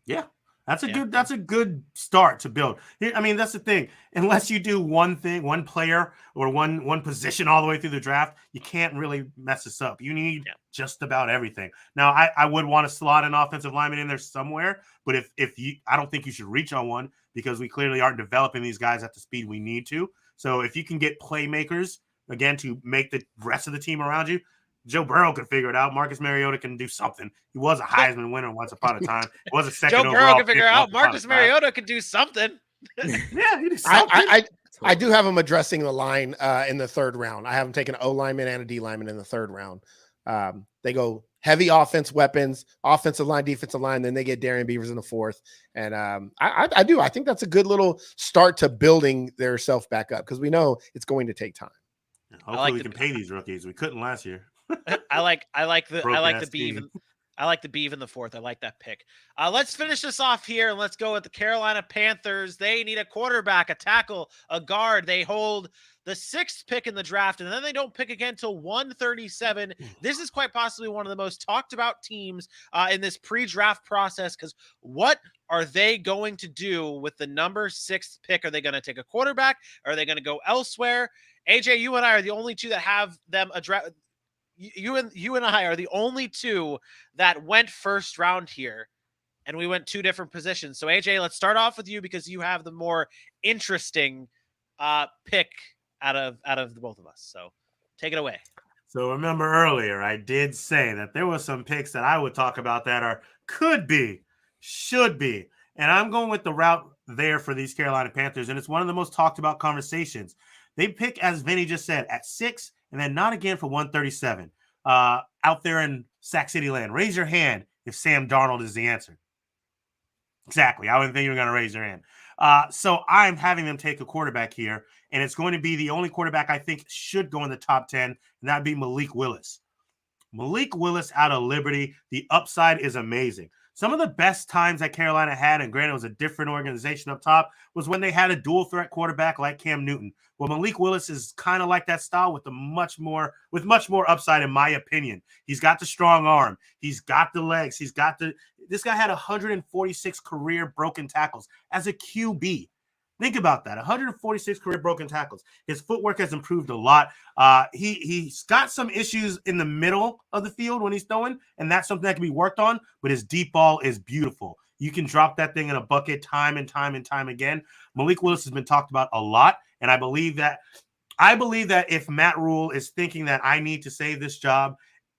Yeah. That's a good start to build. I mean, that's the thing. Unless you do one thing, one player or one position all the way through the draft, you can't really mess this up. You need just about everything. Now, I would want to slot an offensive lineman in there somewhere, but I don't think you should reach on one because we clearly aren't developing these guys at the speed we need to. So if you can get playmakers again to make the rest of the team around you, Joe Burrow could figure it out. Marcus Mariota can do something. He was a Heisman winner once upon a time. He was a second Joe Burrow can figure out. Marcus Mariota can do something. Yeah, he did something. I do have him addressing the line in the 3rd round. I have him taking an O lineman and a D lineman in the 3rd round. They go heavy offense weapons, offensive line, defensive line. Then they get Darien Beavers in the 4th. And I think that's a good little start to building their self back up because we know it's going to take time. Hopefully we can pay these rookies. We couldn't last year. I like the Beav in the 4th. I like that pick. Let's finish this off here and let's go with the Carolina Panthers. They need a quarterback, a tackle, a guard. They hold the 6th pick in the draft, and then they don't pick again till 137. This is quite possibly one of the most talked about teams in this pre-draft process because what are they going to do with the number 6th pick? Are they going to take a quarterback? Are they going to go elsewhere? AJ, you and I are the only two that have them address. You and I are the only two that went 1st round here, and we went 2 different positions. So AJ, let's start off with you because you have the more interesting pick out of the both of us. So take it away. So remember earlier, I did say that there were some picks that I would talk about that could be, should be, and I'm going with the route there for these Carolina Panthers, and it's one of the most talked about conversations. They pick, as Vinny just said, at 6. And then not again for 137 out there in Sac City land. Raise your hand if Sam Darnold is the answer. Exactly. I wouldn't think you were going to raise your hand. So I'm having them take a quarterback here, and it's going to be the only quarterback I think should go in the top 10, and that would be Malik Willis. Malik Willis out of Liberty. The upside is amazing. Some of the best times that Carolina had, and granted it was a different organization up top, was when they had a dual threat quarterback like Cam Newton. Well, Malik Willis is kind of like that style with much more upside, in my opinion. He's got the strong arm. He's got the legs. This guy had 146 career broken tackles as a QB. Think about that. 146 career broken tackles. His footwork has improved a lot. He's got some issues in the middle of the field when he's throwing, and that's something that can be worked on, but his deep ball is beautiful. You can drop that thing in a bucket time and time and time again. Malik Willis has been talked about a lot, and I believe that if Matt Rule is thinking that I need to save this job,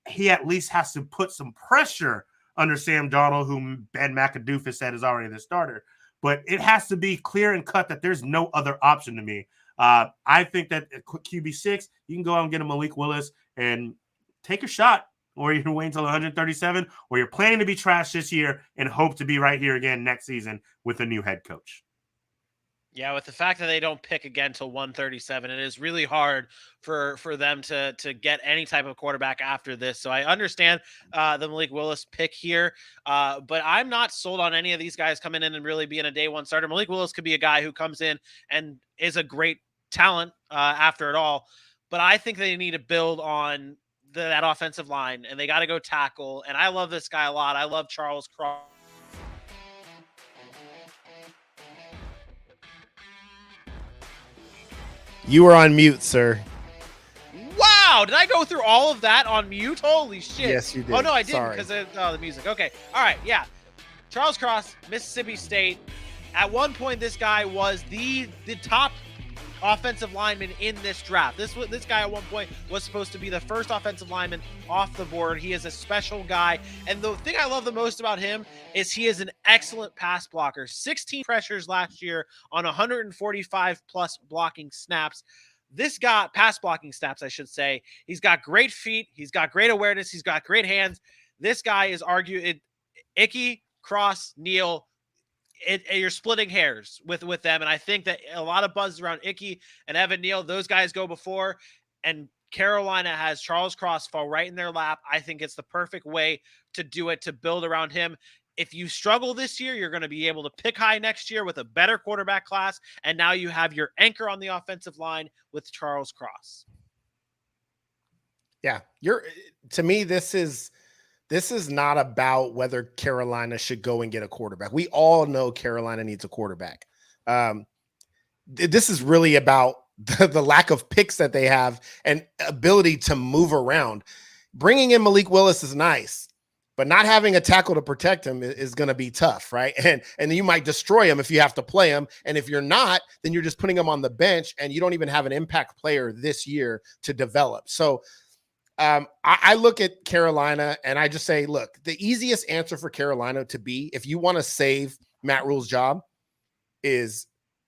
he at least has to put some pressure under Sam Darnold, who Ben McAdoof said is already the starter. But it has to be clear and cut that there's no other option to me. I think that at QB6, you can go out and get a Malik Willis and take a shot, or you can wait until 137, or you're planning to be trash this year and hope to be right here again next season with a new head coach. Yeah, with the fact that they don't pick again till 137, it is really hard for them to get any type of quarterback after this. So I understand the Malik Willis pick here, but I'm not sold on any of these guys coming in and really being a day one starter. Malik Willis could be a guy who comes in and is a great talent after it all, but I think they need to build on that offensive line, and they got to go tackle. And I love this guy a lot. I love Charles Cross. You were on mute, sir. Wow, did I go through all of that on mute? Holy shit. Yes, you did. Oh, no, I didn't Sorry. because of the music. Okay, all right, yeah. Charles Cross, Mississippi State. At one point, this guy was the top offensive lineman in this draft. This guy at one point was supposed to be the first offensive lineman off the board. He is a special guy. And the thing I love the most about him is he is an excellent pass blocker. 16 pressures last year on 145 plus blocking snaps. This guy, pass blocking snaps, I should say. He's got great feet. He's got great awareness. He's got great hands. This guy is Icky, Cross, Neal. You're splitting hairs with them. And I think that a lot of buzz around Icky and Evan Neal, those guys go before. And Carolina has Charles Cross fall right in their lap. I think it's the perfect way to do it, to build around him. If you struggle this year, you're going to be able to pick high next year with a better quarterback class. And now you have your anchor on the offensive line with Charles Cross. Yeah. To me, this is not about whether Carolina should go and get a quarterback. We all know Carolina needs a quarterback. This is really about the lack of picks that they have and ability to move around. Bringing in Malik Willis is nice, but not having a tackle to protect him is going to be tough, right? And you might destroy him if you have to play him. And if you're not, then you're just putting him on the bench and you don't even have an impact player this year to develop. So I look at Carolina and I just say, look, the easiest answer for Carolina to be, if you want to save Matt Rule's job, is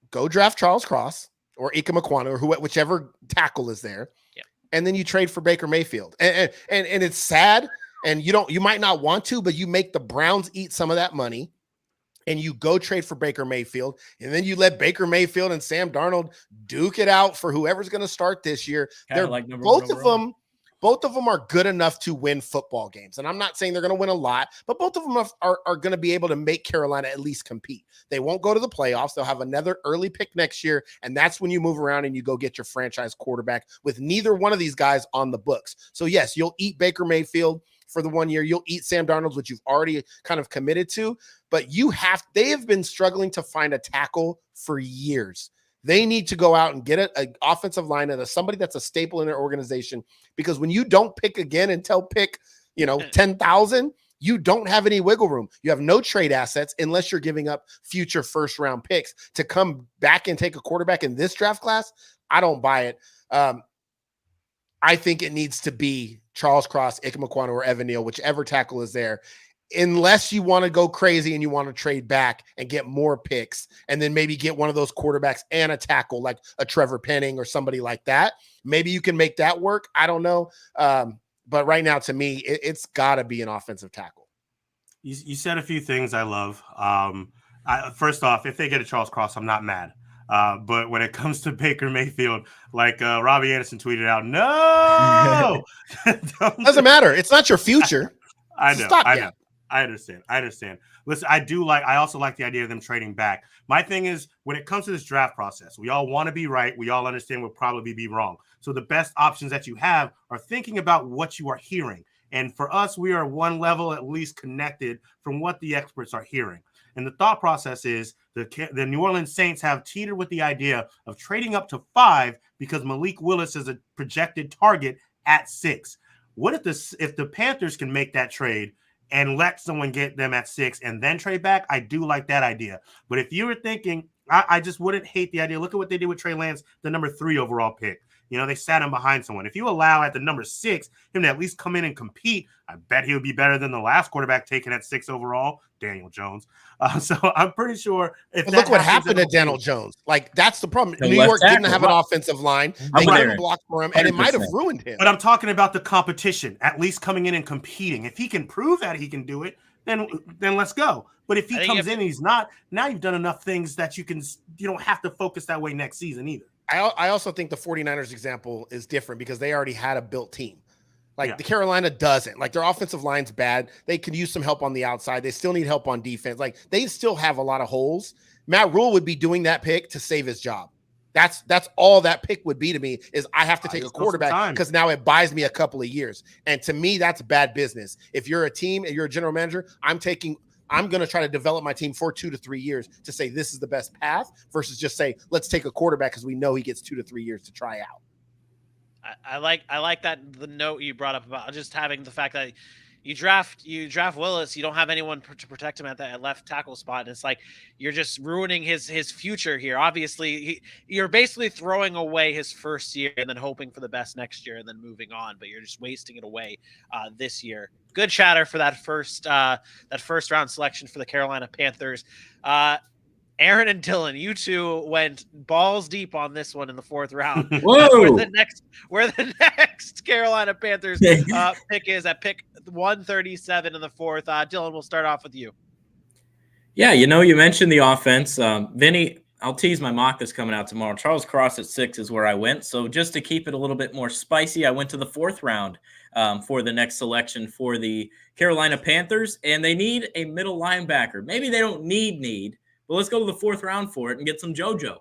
go draft Charles Cross or Ika Mekwonu or whichever tackle is there. Yeah. And then you trade for Baker Mayfield. And it's sad. And you might not want to, but you make the Browns eat some of that money and you go trade for Baker Mayfield. And then you let Baker Mayfield and Sam Darnold duke it out for whoever's going to start this year. They're like both of them are good enough to win football games. And I'm not saying they're going to win a lot, but both of them are going to be able to make Carolina at least compete. They won't go to the playoffs. They'll have another early pick next year. And that's when you move around and you go get your franchise quarterback with neither one of these guys on the books. So yes, you'll eat Baker Mayfield for the 1 year. You'll eat Sam Darnold, which you've already kind of committed to, but they have been struggling to find a tackle for years. They need to go out and get an offensive line and somebody that's a staple in their organization, because when you don't pick again until pick, 10,000, you don't have any wiggle room. You have no trade assets unless you're giving up future first round picks to come back and take a quarterback in this draft class. I don't buy it. I think it needs to be Charles Cross, Ika Mekwonu, or Evan Neal, whichever tackle is there, unless you want to go crazy and you want to trade back and get more picks and then maybe get one of those quarterbacks and a tackle like a Trevor Penning or somebody like that. Maybe you can make that work. I don't know. But right now, to me, it's got to be an offensive tackle. You said a few things I love. First off, if they get a Charles Cross, I'm not mad. But when it comes to Baker Mayfield, like Robbie Anderson tweeted out, no, doesn't matter. It's not your future. I know. I understand. Listen, I also like the idea of them trading back. My thing is, when it comes to this draft process, we all want to be right. We all understand we'll probably be wrong. So the best options that you have are thinking about what you are hearing. And for us, we are one level at least connected from what the experts are hearing. And the thought process is the New Orleans Saints have teetered with the idea of trading up to 5 because Malik Willis is a projected target at 6. What if the Panthers can make that trade and let someone get them at 6 and then trade back? I do like that idea. But if you were thinking, I just wouldn't hate the idea. Look at what they did with Trey Lance, the number 3 overall pick. They sat him behind someone. If you allow at the number 6 him to at least come in and compete, I bet he would be better than the last quarterback taken at 6 overall, Daniel Jones. So I'm pretty sure. Look what happened to Daniel Jones. Like, that's the problem. New York didn't have an offensive line. They couldn't block for him, and it might have ruined him. But I'm talking about the competition, at least coming in and competing. If he can prove that he can do it, then let's go. But if he comes in and he's not, now you've done enough things that you don't have to focus that way next season either. I also think the 49ers example is different because they already had a built team. The Carolina doesn't. Like, their offensive line's bad. They could use some help on the outside. They still need help on defense. Like, they still have a lot of holes. Matt Rule would be doing that pick to save his job. That's all that pick would be to me, is I have to take a quarterback because now it buys me a couple of years. And to me, that's bad business. If you're a team and you're a general manager, I'm going to try to develop my team for 2 to 3 years to say this is the best path versus just say, let's take a quarterback because we know he gets 2 to 3 years to try out. I like that, the note you brought up about just having the fact that, you draft Willis, you don't have anyone to protect him at that left tackle spot, and it's like you're just ruining his future here. Obviously, you're basically throwing away his first year and then hoping for the best next year and then moving on, but you're just wasting it away this year. Good chatter for that first round selection for the Carolina Panthers. Aaron and Dylan, you two went balls deep on this one in the 4th round. Whoa! Where the next Carolina Panthers pick is at pick 137 in the 4th. Dylan, we'll start off with you. Yeah, you mentioned the offense. Vinny, I'll tease my mock that's coming out tomorrow. Charles Cross at 6 is where I went. So just to keep it a little bit more spicy, I went to the 4th round for the next selection for the Carolina Panthers, and they need a middle linebacker. Maybe they don't need. But let's go to the 4th round for it and get some JoJo.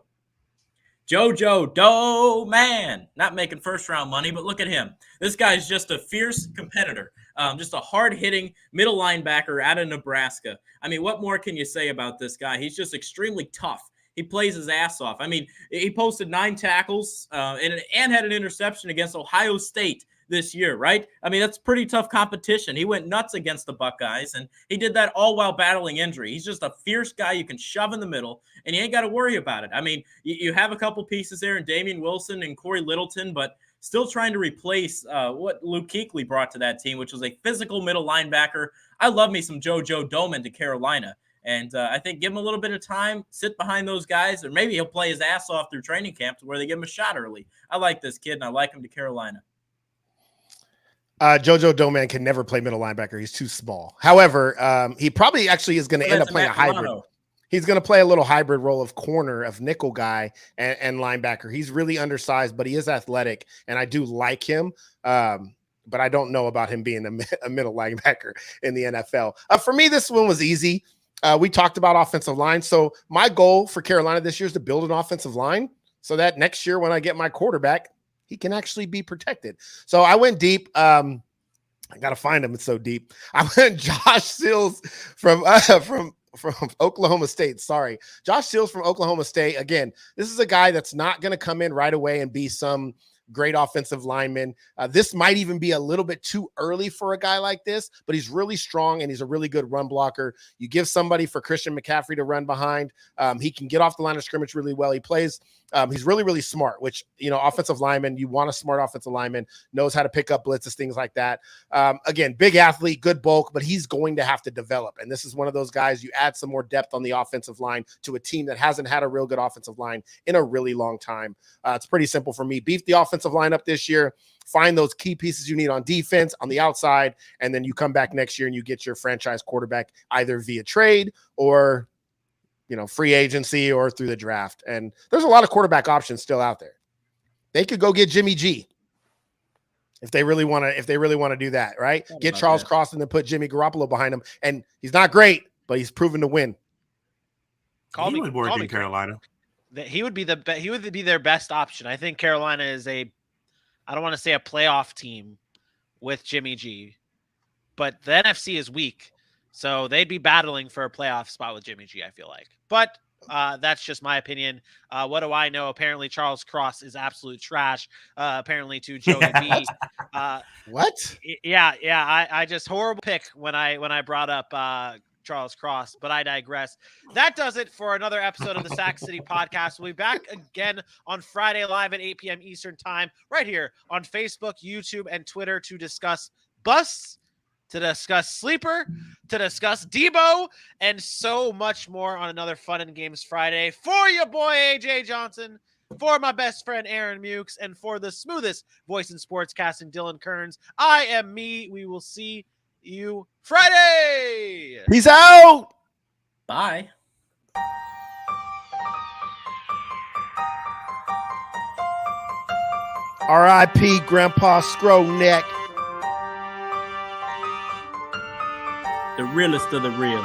JoJo Doman. Not making first-round money, but look at him. This guy's just a fierce competitor, just a hard-hitting middle linebacker out of Nebraska. I mean, what more can you say about this guy? He's just extremely tough. He plays his ass off. I mean, he posted 9 tackles and had an interception against Ohio State this year, right? I mean, that's pretty tough competition. He went nuts against the Buckeyes, and he did that all while battling injury. He's just a fierce guy you can shove in the middle, and you ain't got to worry about it. I mean, you have a couple pieces there in Damian Wilson and Corey Littleton, but still trying to replace what Luke Kuechly brought to that team, which was a physical middle linebacker. I love me some JoJo Doman to Carolina. And I think give him a little bit of time, sit behind those guys, or maybe he'll play his ass off through training camp to where they give him a shot early. I like this kid, and I like him to Carolina. JoJo Doman can never play middle linebacker. He's too small. However, he probably actually is going to end up playing a hybrid. He's going to play a little hybrid role of corner, of nickel guy and linebacker. He's really undersized, but he is athletic, and I do like him. But I don't know about him being a middle linebacker in the NFL. For me, this one was easy. We talked about offensive line. So my goal for Carolina this year is to build an offensive line so that next year when I get my quarterback, he can actually be protected. So I went deep. I got to find him. It's so deep. I went Josh Sills from Oklahoma State. Sorry. Josh Sills from Oklahoma State. Again, this is a guy that's not going to come in right away and be some great offensive lineman. This might even be a little bit too early for a guy like this, but he's really strong and he's a really good run blocker. You give somebody for Christian McCaffrey to run behind. He can get off the line of scrimmage really well. He plays. He's really, really smart, which, offensive lineman, you want a smart offensive lineman, knows how to pick up blitzes, things like that. Again, big athlete, good bulk, but he's going to have to develop. And this is one of those guys, you add some more depth on the offensive line to a team that hasn't had a real good offensive line in a really long time. It's pretty simple for me. Beef the offensive line up this year, find those key pieces you need on defense, on the outside, and then you come back next year and you get your franchise quarterback either via trade or free agency or through the draft. And there's a lot of quarterback options still out there. They could go get Jimmy G if they really want to do that, right? Get Charles Cross and then put Jimmy Garoppolo behind him. And he's not great, but he's proven to win. He would work in Carolina. He would be their best option. I think Carolina is I don't want to say a playoff team with Jimmy G, but the NFC is weak. So they'd be battling for a playoff spot with Jimmy G, I feel like. But that's just my opinion. What do I know? Apparently, Charles Cross is absolute trash. Apparently, to Joey B. What? Yeah. I just horrible pick when I brought up Charles Cross, but I digress. That does it for another episode of the Sac City Podcast. We'll be back again on Friday live at 8 p.m. Eastern Time, right here on Facebook, YouTube, and Twitter to discuss busts, to discuss Sleeper, to discuss Deebo, and so much more on another Fun and Games Friday. For your boy, AJ Johnson, for my best friend, Aaron Mukes, and for the smoothest voice in sportscasting, Dylan Kearns, I am me. We will see you Friday. Peace out. Bye. R.I.P. Grandpa Scroneck. The realest of the real.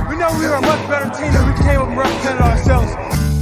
We know we were a much better team than we came up and represented ourselves.